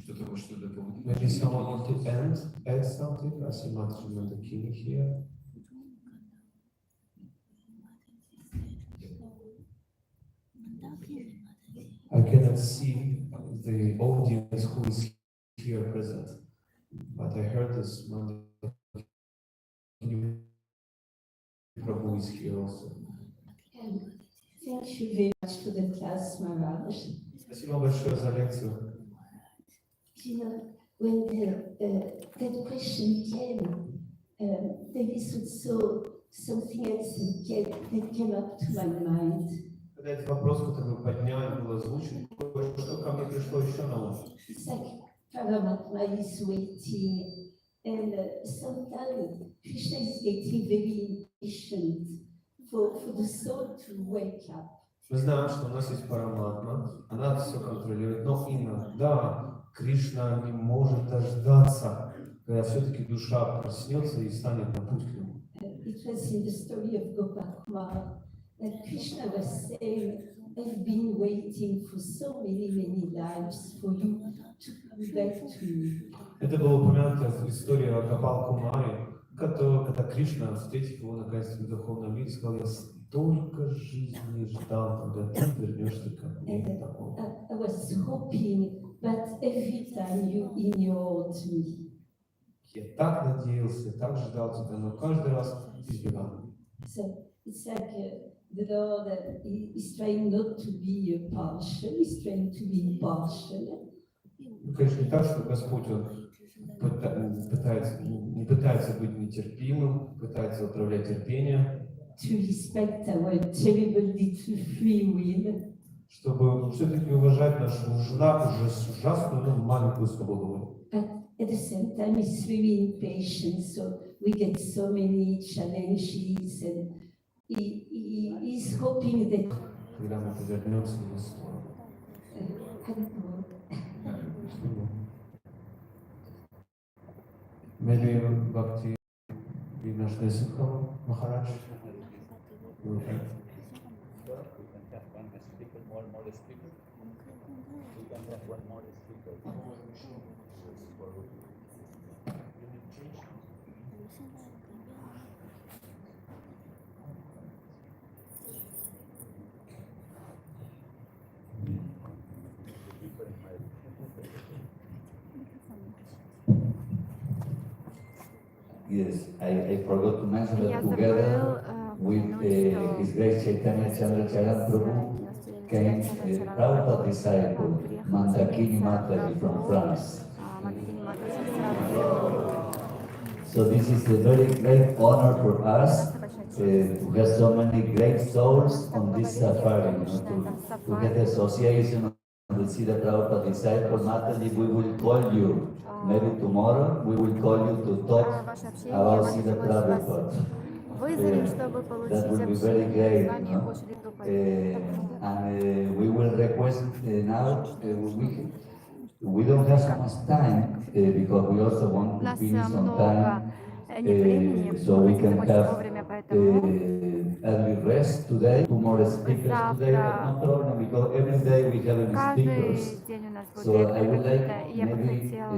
Что-то вы что дополнить? Maybe someone want to add something? I see Matthew and the king here. I cannot see the audience who is here present, but I heard this Monday. Prabhu is here also. Thank you very much for the class, Maharaj. Спасибо большое за лекцию. You know, when that question came, there is also something else that came up to my mind. Когда этот вопрос, который вы подняли, был озвучен, кое-что ко мне пришло еще на ум. It's like Paramatma is waiting, and sometimes Krishna is getting very impatient for the soul to wake up. Мы знаем, что у нас есть параматма, она все контролирует, но иногда Кришна не может дождаться, когда все-таки душа проснется и станет на путь к нему. It was in the story of Говардhan that Krishna was saying, I've been waiting for so many lives for you to come back to me. Это была упомянута история о Гопал-Кумаре, когда Кришна, встретив его наконец-то в духовном мире, сказал: я столько жизни ждал, когда ты вернешься ко мне. I was hoping, but every time you ignored me. Я так надеялся, так ждал тебя, но каждый раз избегал. So it's like the Lord is trying not to be partial, he's trying to be impartial. Ну, конечно, не так, что Господь Он не пытается быть нетерпимым, пытается управлять терпением, To respect our terrible little free will. чтобы все-таки уважать нашу ужасную, но маленькую свободу воли. But at the same time, it's very impatient, so we get so many challenges, and he's hoping that Когда мы повернемся на сторону. Maybe Bhakti Vinashde Sukha Maharaj. Okay. Yes, I forgot to mention Я that together забыл with упомянуть, His Grace Chaitanya Chandra Charan Prabhu came a Prabhupada disciple, Mandakini Mataji from France. So this is a very great honor for us to have so many great souls on this safari, to get the association of the Srila Prabhupada disciple Mataji. We will call you, maybe tomorrow, we will call you to talk about Srila Prabhupada. Вызовем, чтобы That получить would be very общение great, с вами no? после проповеди. And we will request now, we don't have so much time because we also want У to нас finish on много time, нет времени, so we мы can хотим закончить have вовремя, поэтому early rest today, 2 more speakers today, but no problem because every day we have каждый speakers. день у нас будут So I лекторы would какие-то, like и я бы maybe, хотела,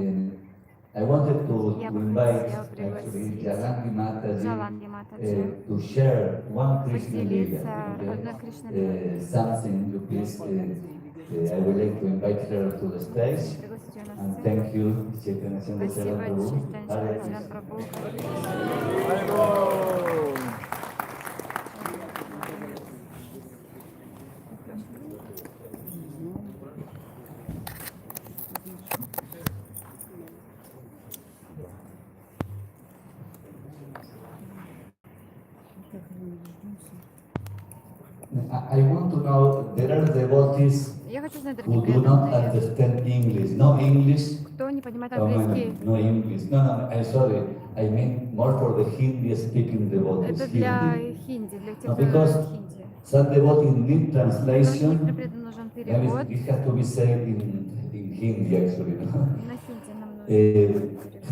I wanted to я бы invite хотела actually пригласить Jalangi Mataji Джаланги Матаджи to share one Krishna Lila, поделиться одной okay? Кришна Лилой. Something you please, I would like to invite her to the stage. Пригласите ее на And сцену. thank you, Chaitanya Chandra Спасибо, Charan Prabhu. Чайтанья Hare Чаран Krishna. Прабху. Харе Кришна. I want to know, there are devotees Я хочу знать, who дорогие do not преданные, understand English. No English? кто не понимает Oh, английский. no English. No, I'm sorry. I mean more for the Hindi-speaking devotees. Это для Hindi. хинди, для тех, No, кто because говорит хинди. some devotees need Потому что некоторым translation. преданным нужен Maybe перевод. it has to be said in Hindi actually. No? На хинди нам нужен перевод.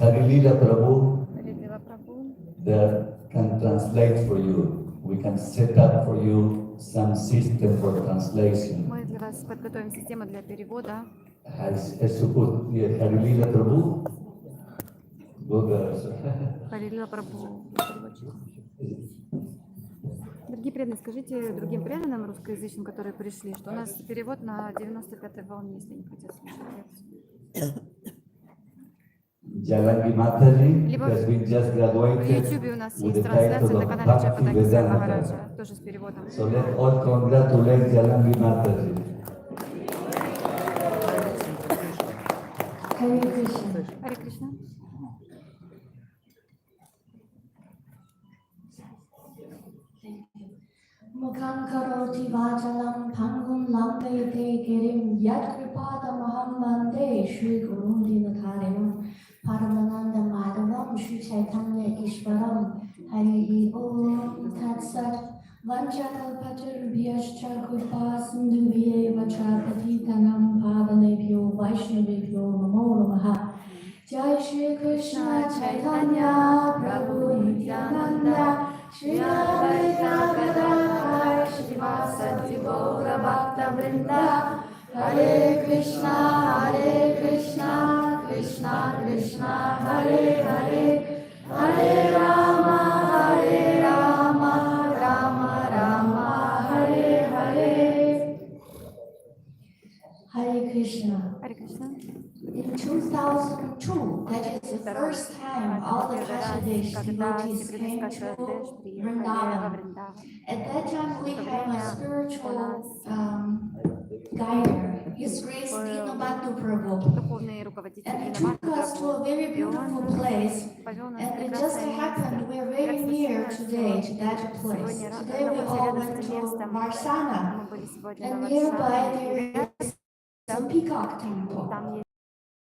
Harilila Prabhu, Харилила Прабху. that can translate for you. We can set up for you some system for translation. Мы для вас подготовим систему для перевода. I suppose, yeah, Harilila Prabhu. Харилила Прабху. Переводчик. Дорогие преданные, скажите другим преданным русскоязычным, которые пришли, что у нас перевод на 95-й волне, если они хотят слушать. Jalangi Mataji Либо has been just В graduated YouTube у нас with есть the трансляция title на of канале Bhakti Джападаки Vedanta. Махараджа, тоже с переводом. So let's all congratulate Jalangi Mataji. Харе Кришна. Харе Кришна. Mukham karoti vachalam pangum lampayate girim yat kripadamaham vande Shri Gurum Dinakarinam Paramananda Madhavam Shri Chaitanya Ishvaram Hari Om Tat Sat Vanchakalpatarubhyascha Kripa Sindhubhye Vachapatitanam Pavanebhyo Vaishnavebhyo Namo Namaha Jai Shri Krishna Chaitanya Prabhu Nityananda Shri Advaita Gadadhar Shivasati Gaura Bhakta Vrinda Hare Krishna Krishna Krishna, Hare Hare, Hare Rama, Rama Rama, Hare Hare. Hare Krishna. Hare Krishna. In 2002, that is the first time all the Kashadesh devotees came to Vrindavan. At that time, we have a spiritual guide, His Grace Dinabandhu Prabhu, Духовный руководитель and he took us to a very beautiful place. And it just happened we're very near today to that place. Today we all went to Varsana, and nearby there is the Peacock Temple.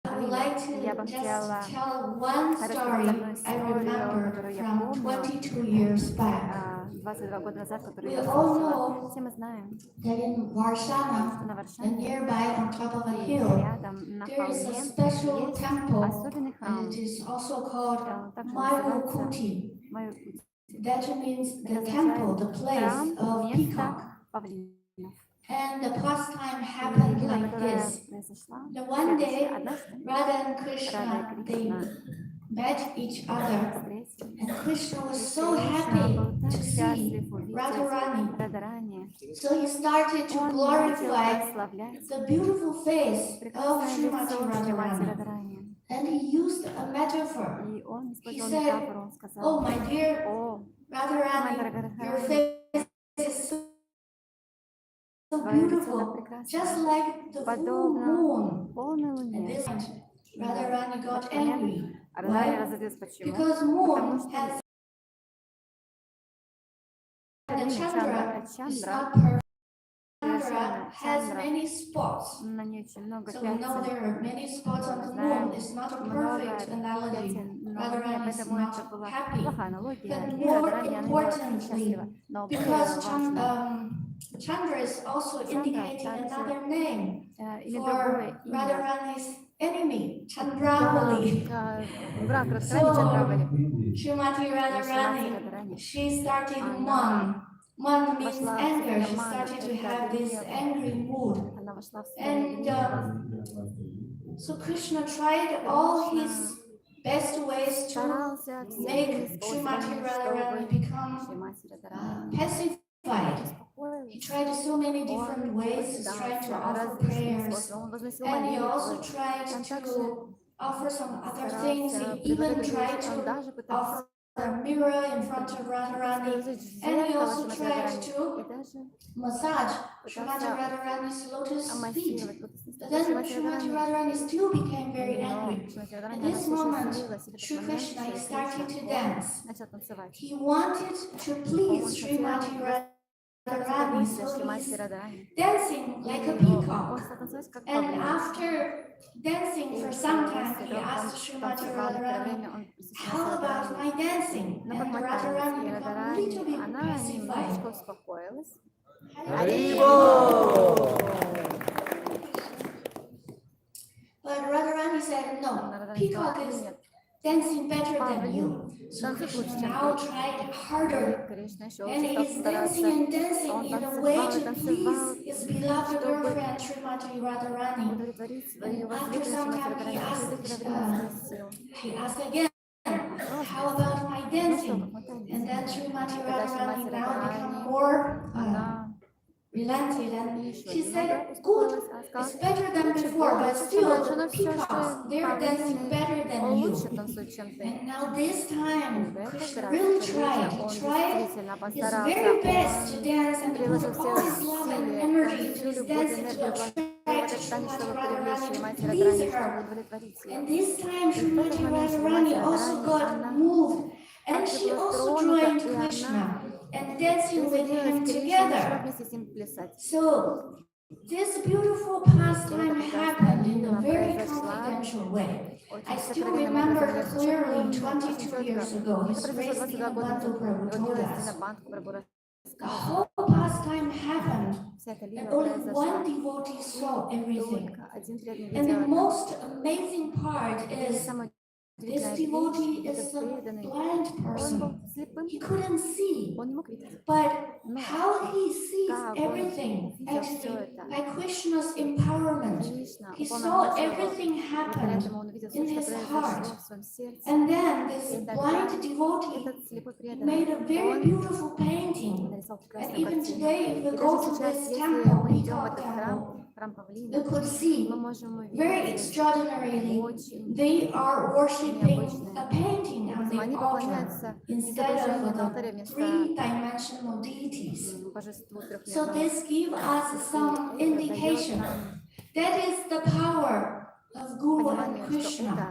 I would like to just tell one story I remember from 22 years back. 22 года назад, который We я all слышала. know Все мы знаем, that in что Varsana, на and Варшаве nearby on top of a hill, рядом на there is a холме special есть temple, особенный храм, and it is also called также Mayukuti. называется Майопути. That means the Это temple, the означает place храм, of место peacock. павлинов. And the pastime И happened дело, like которое this. произошло, The one day, однажды Radha and Рада Krishna, и they Кришна met each other, встретились. and Krishna was И so Кришна happy был to так see счастлив увидеть Radharani. Радарани. So he started to Он начал glorify прославлять the beautiful face of прекрасное лицо Srimati Шримати Radharani. Радарани. And he used a metaphor. И он использовал He said, метафору, он Oh, сказал, my dear о, Radharani, your face is so твое лицо так beautiful, прекрасно, just like the full подобно moon. полной And луне. this time, Radharani got angry. Радарани Why? разозлился. Почему? Because Потому moon что has the Чандра, Chandra is Чандра, not perfect. Chandra совершенно has Чандра, many spots. на ней очень много So we know пятен. there are many spots on the moon. It's not a perfect analogy. Пятен, но Radharani is поэтому это not была happy. плохая аналогия. But И more Радарани, она не была очень importantly, счастлива. Но более because важно, Chandra is also indicating another name имя for другое имя. Radharani's enemy, Chandravali. Враг Радхарани Чандравали. Srimati Radharani, she started man. Man means anger. She started to have this angry mood. Она вошла в And состояние so Krishna tried all his best ways to старался make всеми Srimati Radharani способами, become Шримати Радарани pacified. успокоилась. He tried so many different ways. He tried to offer prayers. Он возносил And he also молитвы. tried Он to также offer some other things. старался He even предлагать, tried он to даже пытался offer a mirror in front of Radharani. And he also tried to и даже massage Srimati Radharani's lotus feet. массировать. But then Srimati Radharani still became very angry. At this moment, Sri Krishna is starting to dance. начал танцевать. He wanted to please Srimati Radharani, so Шримати he's Радарани. dancing like a Он peacock. стал танцевать как And павлин. after dancing for some time, he asked Srimati Radharani, how about my dancing? Но And как мы Radharani танцевали, became a little bit она pacified. немножко успокоилась. But Radharani said, no, peacock is dancing better than you. So Krishna now tried harder. Кришна еще And стал he's стараться. dancing and dancing Он in a way to танцевал, please his beloved чтобы girlfriend Srimati Radharani. удовлетворить свою And after возлюбленную some Шримати time he Радарани. asked, Через некоторое время спросил, he asked again, how about my ну что, dancing? как мы танцуем? And then Srimati Тогда Radharani Шримати now become Радарани, more она relented, and еще she said, немного good, успокоилась, it's better than before, but still the peacocks, they're dancing better than лучше you. танцует, чем ты. And now this time, В этот Krishna раз really Кришна, tried. он He tried действительно his постарался, very best to он dance and put приложил all все his love and усилия, energy он to всю his любовь, dancing to энергию вложил в attract этот танец, Srimati чтобы привлечь Radharani Шримати to Радарани, please чтобы her. удовлетворить ее. And this time, И в этот Srimati момент Radharani Шримати also got Радарани, moved, and также she была also тронута, joined и она Krishna and dancing with him присоединилась к Кришне и начала together. вместе с ним плясать. So this beautiful pastime happened in a very confidential way. I still remember clearly 22 years ago, His Grace Dinabandhu Prabhu told us. The whole pastime happened, Вся эта and лила only произошла. one devotee saw everything. Только один преданный And the видел это. most amazing part И is самое this удивительное devotee вещь, is этот a преданный, blind он person. был слепым, He couldn't see, он не мог видеть. but Но how he sees как он everything, видел все actually, это, by Krishna's empowerment, Кришна he saw уполномочил его, everything благодаря happened этому он увидел in все, his что heart. heart. в своем сердце. And then this И тогда blind devotee этот слепой преданный, made a very он beautiful painting. нарисовал And прекрасную even картину. today, if И we даже go to сейчас, this если temple, мы идем в Peacock этот Temple, храм Павлина, we could see мы можем very увидеть extraordinarily очень they are worshipping необычные a painting on образом. the Они altar поклоняются instead изображению of на алтаре the вместо three-dimensional deities. божеству So трехмерного. this gives us some И это дает indication. нам That is the power of Guru and понимание, что Krishna. это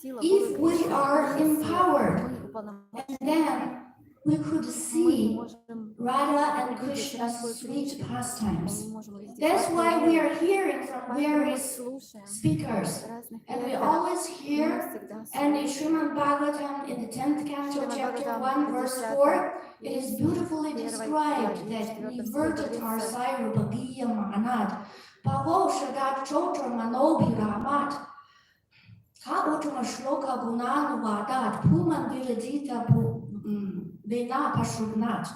сила If Гуру we Кришны. are Если empowered, мы уполномочены, and then we could мы see можем Radha and увидеть Krishna's Радху и sweet Кришну. pastimes. Мы можем увидеть That's Радху why и we Кришну. are hearing from Поэтому мы various слушаем speakers. разных And we лекторов. always Мы hear, всегда and in слушаем. Srimad Bhagavatam, in the 10th canto, Шримад chapter Бхагаватам, 1, verse 10 4, it is песня, beautifully 1 described главе, that 4 стихе Nivartatar говорится, Sairupa Giya Manat, Bhavo Shadat Chotra Manobi Ramat, Ka Uttama Shloka Gunanu Vadat, Puman Viradita Vena Pashubnat.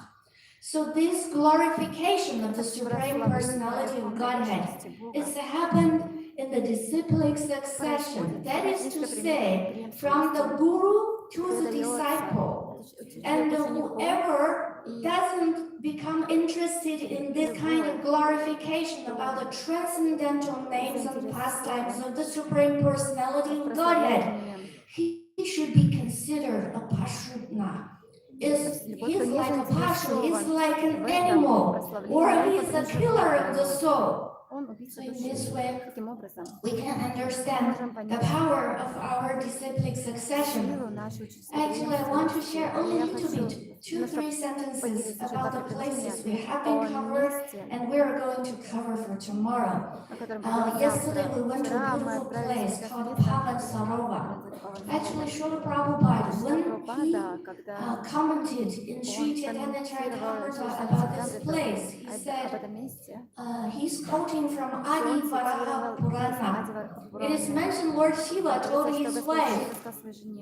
So this glorification of the Supreme Personality of Godhead is happened in the disciplic succession. That is to say, from the Guru to the disciple. And whoever doesn't become interested in this kind of glorification about the transcendental names and pastimes of the Supreme Personality of Godhead, he should be considered a Pashrutna. He's like a pashu, he's like an animal, or he's a killer of the soul. он убийца So in души. this way, Таким образом, we can understand the power of our disciplic succession. силу нашу Actually, I want to share only a Я little хочу bit, 2-3 sentences поделиться about the два-три places we предложения have о been covered месте, and we are going to cover for tomorrow. о котором будем Yesterday завтра. we went to a Вчера мы beautiful отправились place в called прекрасное Pavan место, Sarova. которое Actually, называется Srila Prabhupada, when he Прабхупада, когда commented in Sri он Chaitanya комментировал Charitamrita about this об place, he said, этом месте, he's quoting from он Adi цитировал Varaha Purana. Адива It is mentioned Lord Shiva told his wife,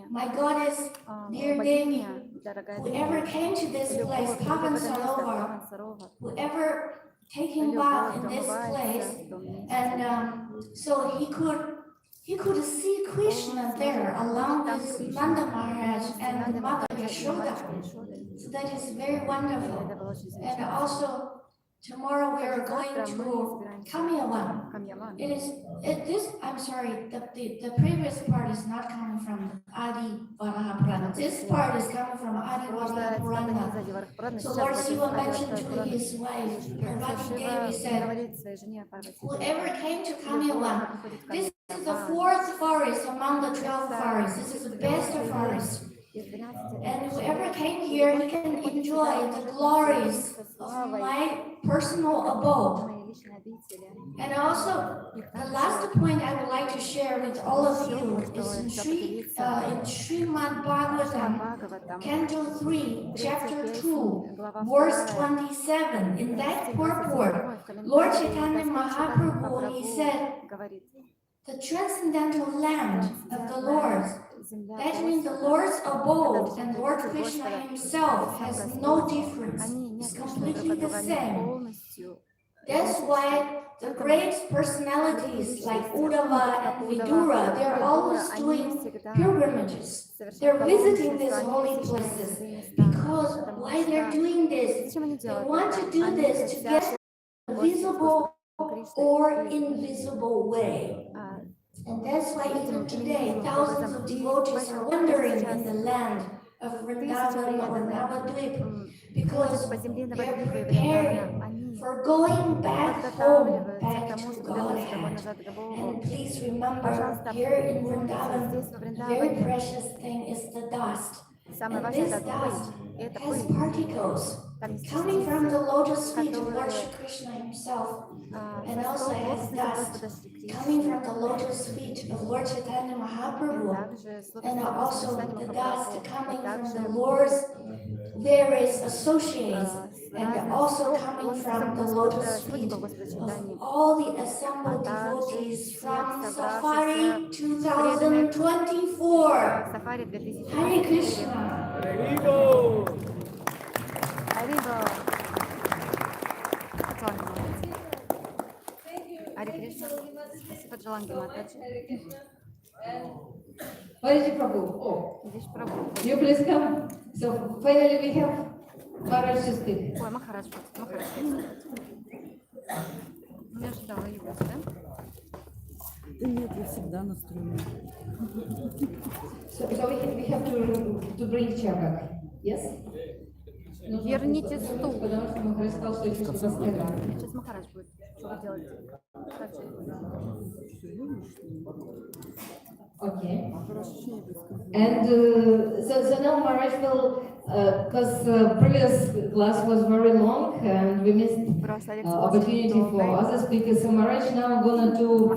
my goddess, dear Devi, дорогая whoever came to this place, Pavan Sarovar, whoever taking bath in this place, and so he could see Krishna there along with Nanda Maharaj and Mother Yashoda. So that is very wonderful. And also tomorrow we are going to Kamyavan. I'm sorry, the previous part is not coming from Adi Varaha Purana. This part is coming from Adi Varaha Purana. So Lord Shiva mentioned to his wife, Parvati Devi said, whoever came to Kamyavan, this is the 4th forest among the 12 forests. This is the best forest. And whoever came here, he can enjoy the glories of my personal abode. And also, the last point I would like to share with all of you is in Srimad Bhagavatam, Canto 3, Chapter 2, verse 27. In that purport, Lord Chaitanya Mahaprabhu, he said, the transcendental land of the Lord, that means the Lord's abode and Lord Krishna himself has no difference. It's completely the same. That's why the great personalities like Uddhava and Vidura, they're always doing pilgrimages. They're visiting these holy places because why they're doing this? They want to do this to get a visible or invisible way. And that's why even today, thousands of devotees are wandering in the land of Vrindavan or Navadvip because they're preparing for going back home, back to Godhead. And please remember, here in Vrindavan, the very precious thing is the dust. And this dust has particles coming from the lotus feet of Lord Shri Krishna himself, and also has dust coming from the lotus feet of Lord Chaitanya Mahaprabhu, and also the dust coming from the Lord's various associates, and also coming from the lotus feet of all the assembled devotees from Safari 2024. Hare Krishna. Харе Кришна. Спасибо, Джаланги Матаджи. Pariji Prabhu. Oh, Видишь, Прабу. you please come. So finally we have Maharaj to speak. Ой, Махарадж, Махарадж. Не ожидала его, да? Да нет, я всегда настроена. So we have to bring chair back. Yes? Верните стул. Потому что Махарадж сказал, что еще что-то сказать. Сейчас Махарадж будет. Что вы делаете? Как же? Okay. And so now Maharaj will, because previous class was very long and we missed opportunity for other speakers. So Maharaj now gonna do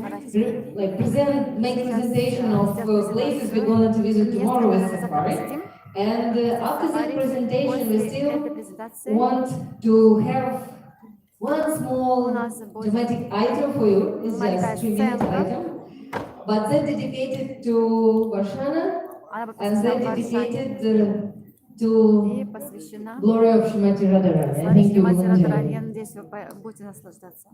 make presentation of places we're gonna to visit tomorrow with Safari. And after this presentation, we still want to have one small dramatic item for you. It's just 3-minute item. But then dedicated to Varshana and then dedicated to glory of Shrimati Radharani. I think you will enjoy. Я надеюсь, вы будете наслаждаться.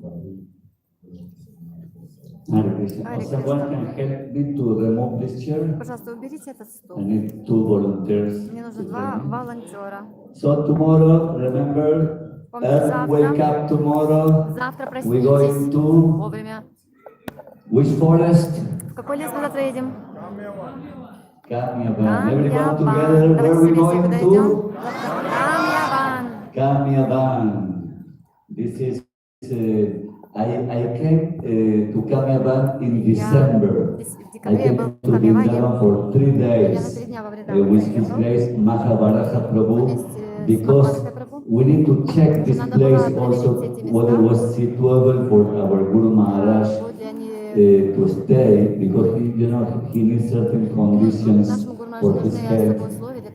Hare Krishna. Someone can help me to remove this chair? Пожалуйста, уберите этот стул. I need 2 volunteers. Мне нужно 2 волонтера. So tomorrow, remember, wake up tomorrow. Завтра We're going проснитесь to вовремя. which forest? В какой лес мы завтра едем? Kamyavan. Everyone together, where are we going to? Камьяван. Kamyavan. This is, I came to Kamyavan in December. I came to Vrindavan for 3 days with His Grace Mahavaraja Prabhu, because we need to check this place also whether it was suitable for our Guru Maharaj to stay, because he needs certain conditions for his health,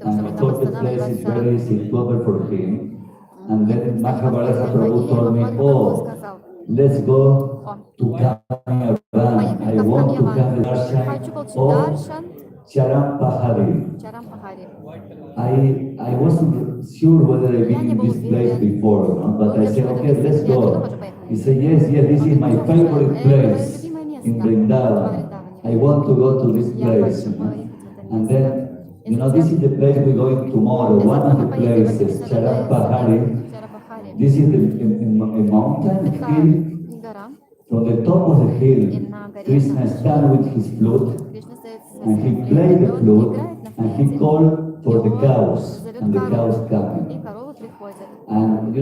and I thought the place is very suitable for him. And then Mahavaraja Prabhu told me, oh, let's go to Kamyavan. I want to have the darshan of Charan Pahari. I wasn't sure whether I've been in this place before, but I said, okay, let's go. He said, yes, this is my favorite place in Vrindavan. I want to go to this place. And then, this is the place we're going tomorrow. One of the places, Charan Pahari. This is a mountain hill. From the top of the hill, Krishna stand with his flute, and he played the flute, and he called for the cows, and the cows coming. And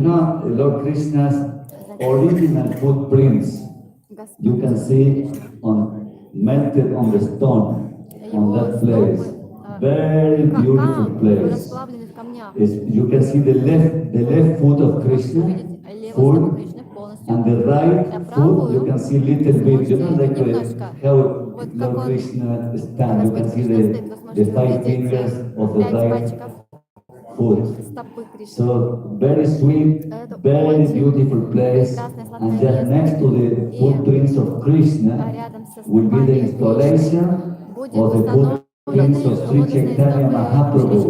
Lord Krishna's original footprints, you can see melted on the stone, on that place. Very beautiful place. You can see the left foot of Krishna, full, and the right foot, you can see little bit, how Lord Krishna stands. You can see the 5 fingers of the right foot. So very sweet, very beautiful place, and just next to the footprints of Krishna will be the installation of the footprints of Sri Chaitanya Mahaprabhu.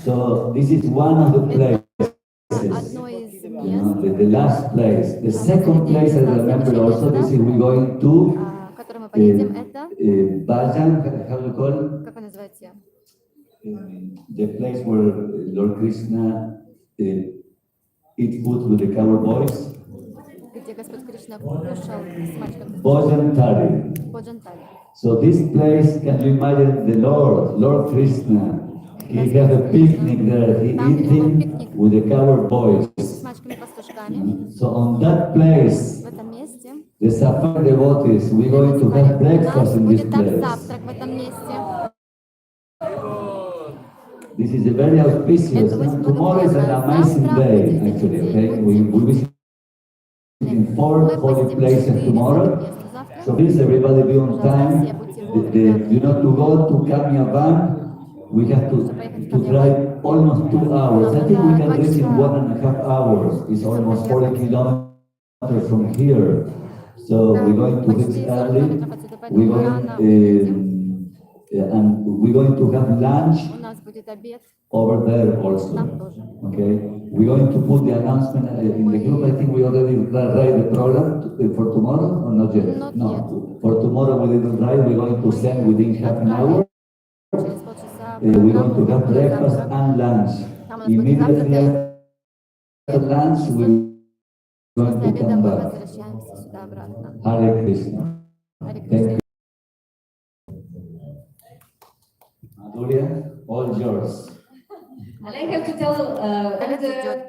So this is one of the places. The last place. The second place I remember also, this is we're going to Bhajan, how do you call it? The place where Lord Krishna eat food with the cowboys. Bhajan Tari. So this place, can you imagine the Lord Krishna? He have a picnic there. He eating with the cowboys. So on that place, the Safari devotees, we're going to have breakfast in this place. This is a very auspicious. Tomorrow is an amazing day, actually. Okay, we will be in 4 holy places tomorrow. So please, everybody, be on time. To go to Kamyavan, we have to drive almost 2 hours. I think we can reach in 1.5 hours. It's almost 40 kilometers from here. So we're going to reach early. We're going to have lunch over there also. Okay. We're going to put the announcement in the group. I think we already write the program for tomorrow, or not yet? No. For tomorrow we didn't drive, we're going to send within half an hour. Через полчаса We're going to программа, have breakfast and lunch. там у нас будет Immediately завтрак, after lunch, we're going после to обеда come мы back. возвращаемся сюда обратно. Hare Krishna. Харе Thank Кришна. you. Madhurya, all yours. And I have to tell,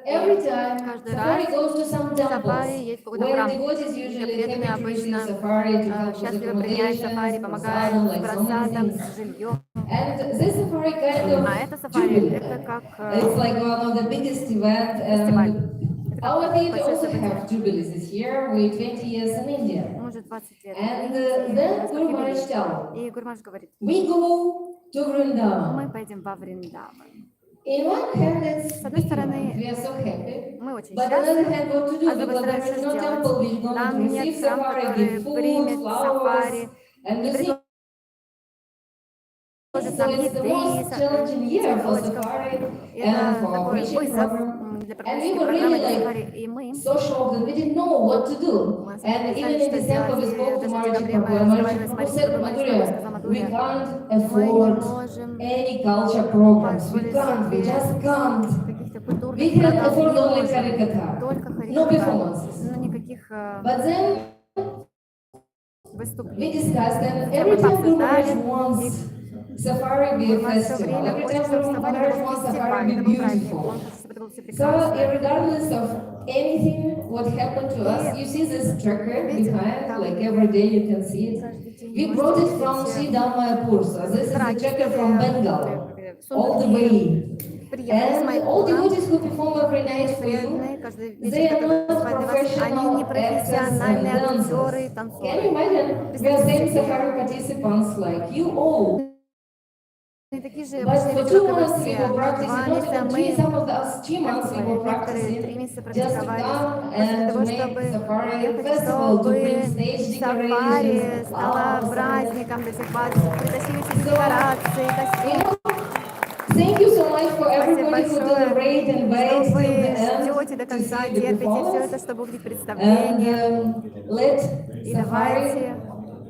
every time Каждый Safari раз goes to some в Сафари temples, есть какой-то where храм, devotees где usually преданные happy to receive обычно Safari to help with счастливо принимают Сафари, accommodations, помогают prasadam, с like so many просадом, things. с жильем. And this Safari kind of А это Сафари, jubilee. это как It's like one of the biggest event, фестиваль. and Это our как theater большое also событие. have jubilees this year. We're 20 years in India. Мы уже 20 лет в And Индии, у then нас Guru как Maharaj юбилей. tell, И Гуру Маharaj говорит, we go to мы Vrindavan. пойдем во Вриндаван. In one hand, it's С одной big стороны, event. We are so happy. мы очень But on the other счастливы, hand, what to do? а с другой Because стороны, there что is no temple which is сделать? going Там to нет receive храм, Safari, который give food, примет flowers, Сафари, and не music. предложит So нам it's the most еды, challenging year for цветочков. Safari and Это for our такой preaching вызов program. для And we практической were программы really для like Сафари. И мы so shocked that we didn't know what to do. мы And не even знали, in что December, we делать. И spoke to даже в Marji декабре мы Prabhu. Marji разговаривали с Prabhu Марисой said, Прабhu, Марисой Прабhu сказал, Madhurya, we Мадурия, can't мы не afford можем any culture programs. We позволить can't. We себе just can't. каких-то We культурных can программ, afford не only можем. Harikatha. Только No харикатха, performances. но никаких But then we выступлений. discussed that Хотя every мы time Guru Maharaj пообсуждали, wants Safari be a Гуру Маharaj все festival. время Every хочет, time чтобы Guru Сафари Maharaj это был wants Safari фестиваль, be это был праздник. beautiful. Он хочет, чтобы это было все So, прекрасно. regardless of anything, what happened to us, you see this tracker behind, like every day you can see it. We brought it from Sridham Mayapur, so this is the tracker from Bengal, all the way. And all devotees who perform every night for you, they are not professional Они не actors and профессиональные актеры и dancers. Can you танцоры. imagine? We are same Safari participants like you all. Они такие же But обычные for люди, 2 как и вы months we все. were Но 2 practicing, not месяца even 3, мы some of us 2 months we were некоторые 3 practicing месяца just to практиковались come для and того, to make чтобы Safari уехать, festival, to bring чтобы stage Сафари decorations, стала flowers, праздником для всех вас. Притащили все декорации, костюмы. Thank you so much for Спасибо everybody who большое, tolerate and что wait till вы the end ждете до to конца, see the терпите все performance. это, чтобы увидеть And представление. let И Safari давайте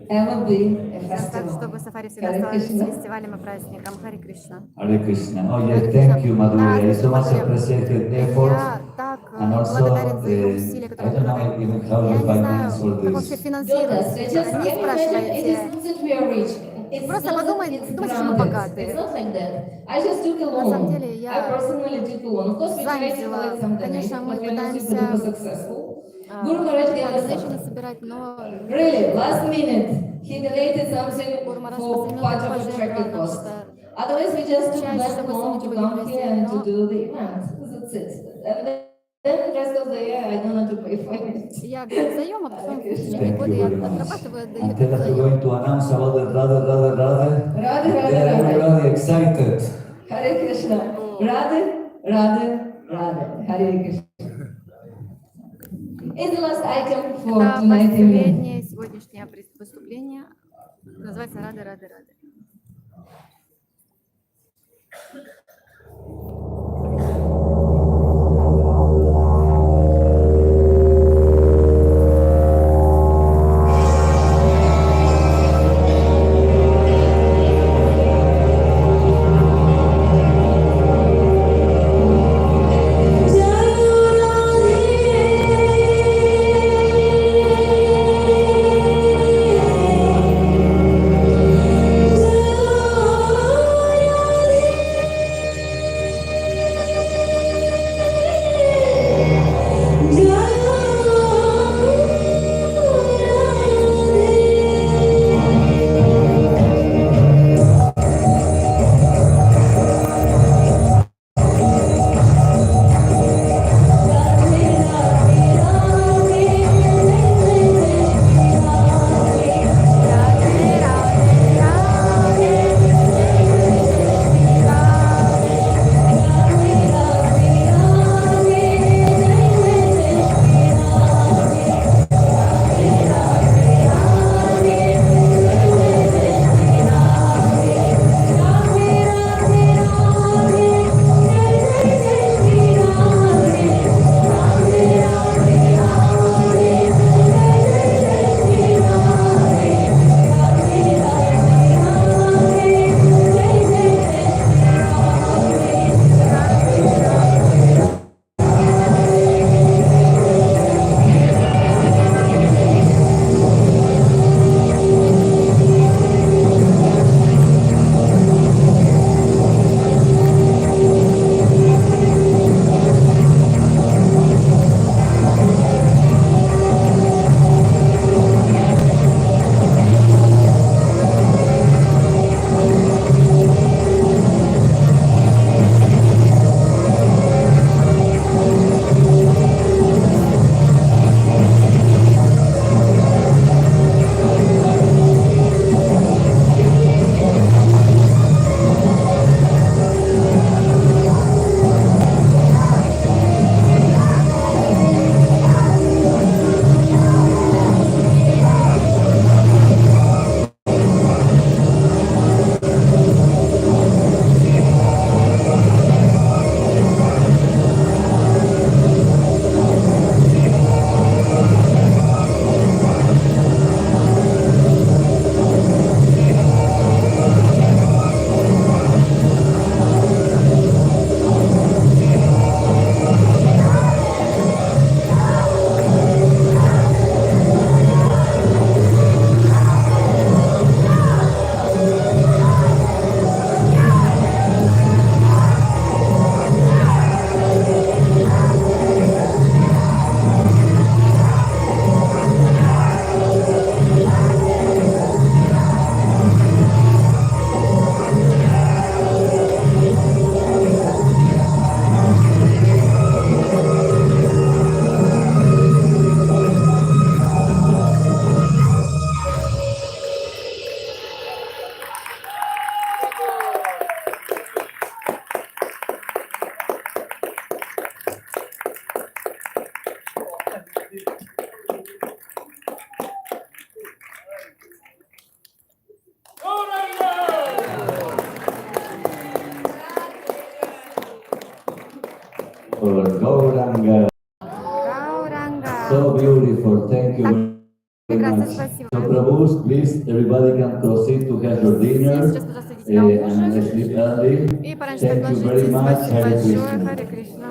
ever be a сделаем так, festival. чтобы Сафари всегда Hare стала Krishna. фестивалем и праздником. Харе Кришна. Hare Krishna. Oh yeah, thank you, Madhurya. It's so much appreciated effort. Я так And also, благодарен за ее усилия, I которые don't она know even прилагает. how Я you не знаю, finance all как вообще this. финансируется. Just Не can you imagine, it спрашивайте. is not that we are rich. It's Просто not that подумайте, it's думайте, что мы granted. богатые. It's not like that. I just took a На самом loan. деле, I я personally took a loan. Of course, we займ tried to взяла. collect some Конечно, donations, мы but we are not пытаемся super successful. Guru Maharaj gave us донейшены something. собирать, но Really, last minute, he donated something Гуру Маharaj for последний part момент of the tracking пожертвовал нам cost. что-то. Otherwise, we just took Часть, that чтобы loan сумму to не come вывести, here and to но do the event. That's it. And then the rest of the year, I don't know to pay for it. я беру заем, а потом в течение Thank года you я very much. отрабатываю, отдаю And tell us we're заем. going to announce about the Radha. Radhe, They are Radhe. everybody excited. Hare Krishna. Radhe, Radhe, Radhe. Hare Krishna. It's the last item for Это tonight evening. последнее сегодняшнее выступление. Называется «Рады, рады, рады». for Gauranga. Гауранга. So beautiful. Thank you very Прекрасно, much. спасибо. So, Prabhus, please, everybody can proceed to have your dinner. Сейчас, пожалуйста, идите на And ужин. sleep early. И пораньше Thank you very ложитесь. much. Спасибо Hare большое. Krishna. Харе Кришна.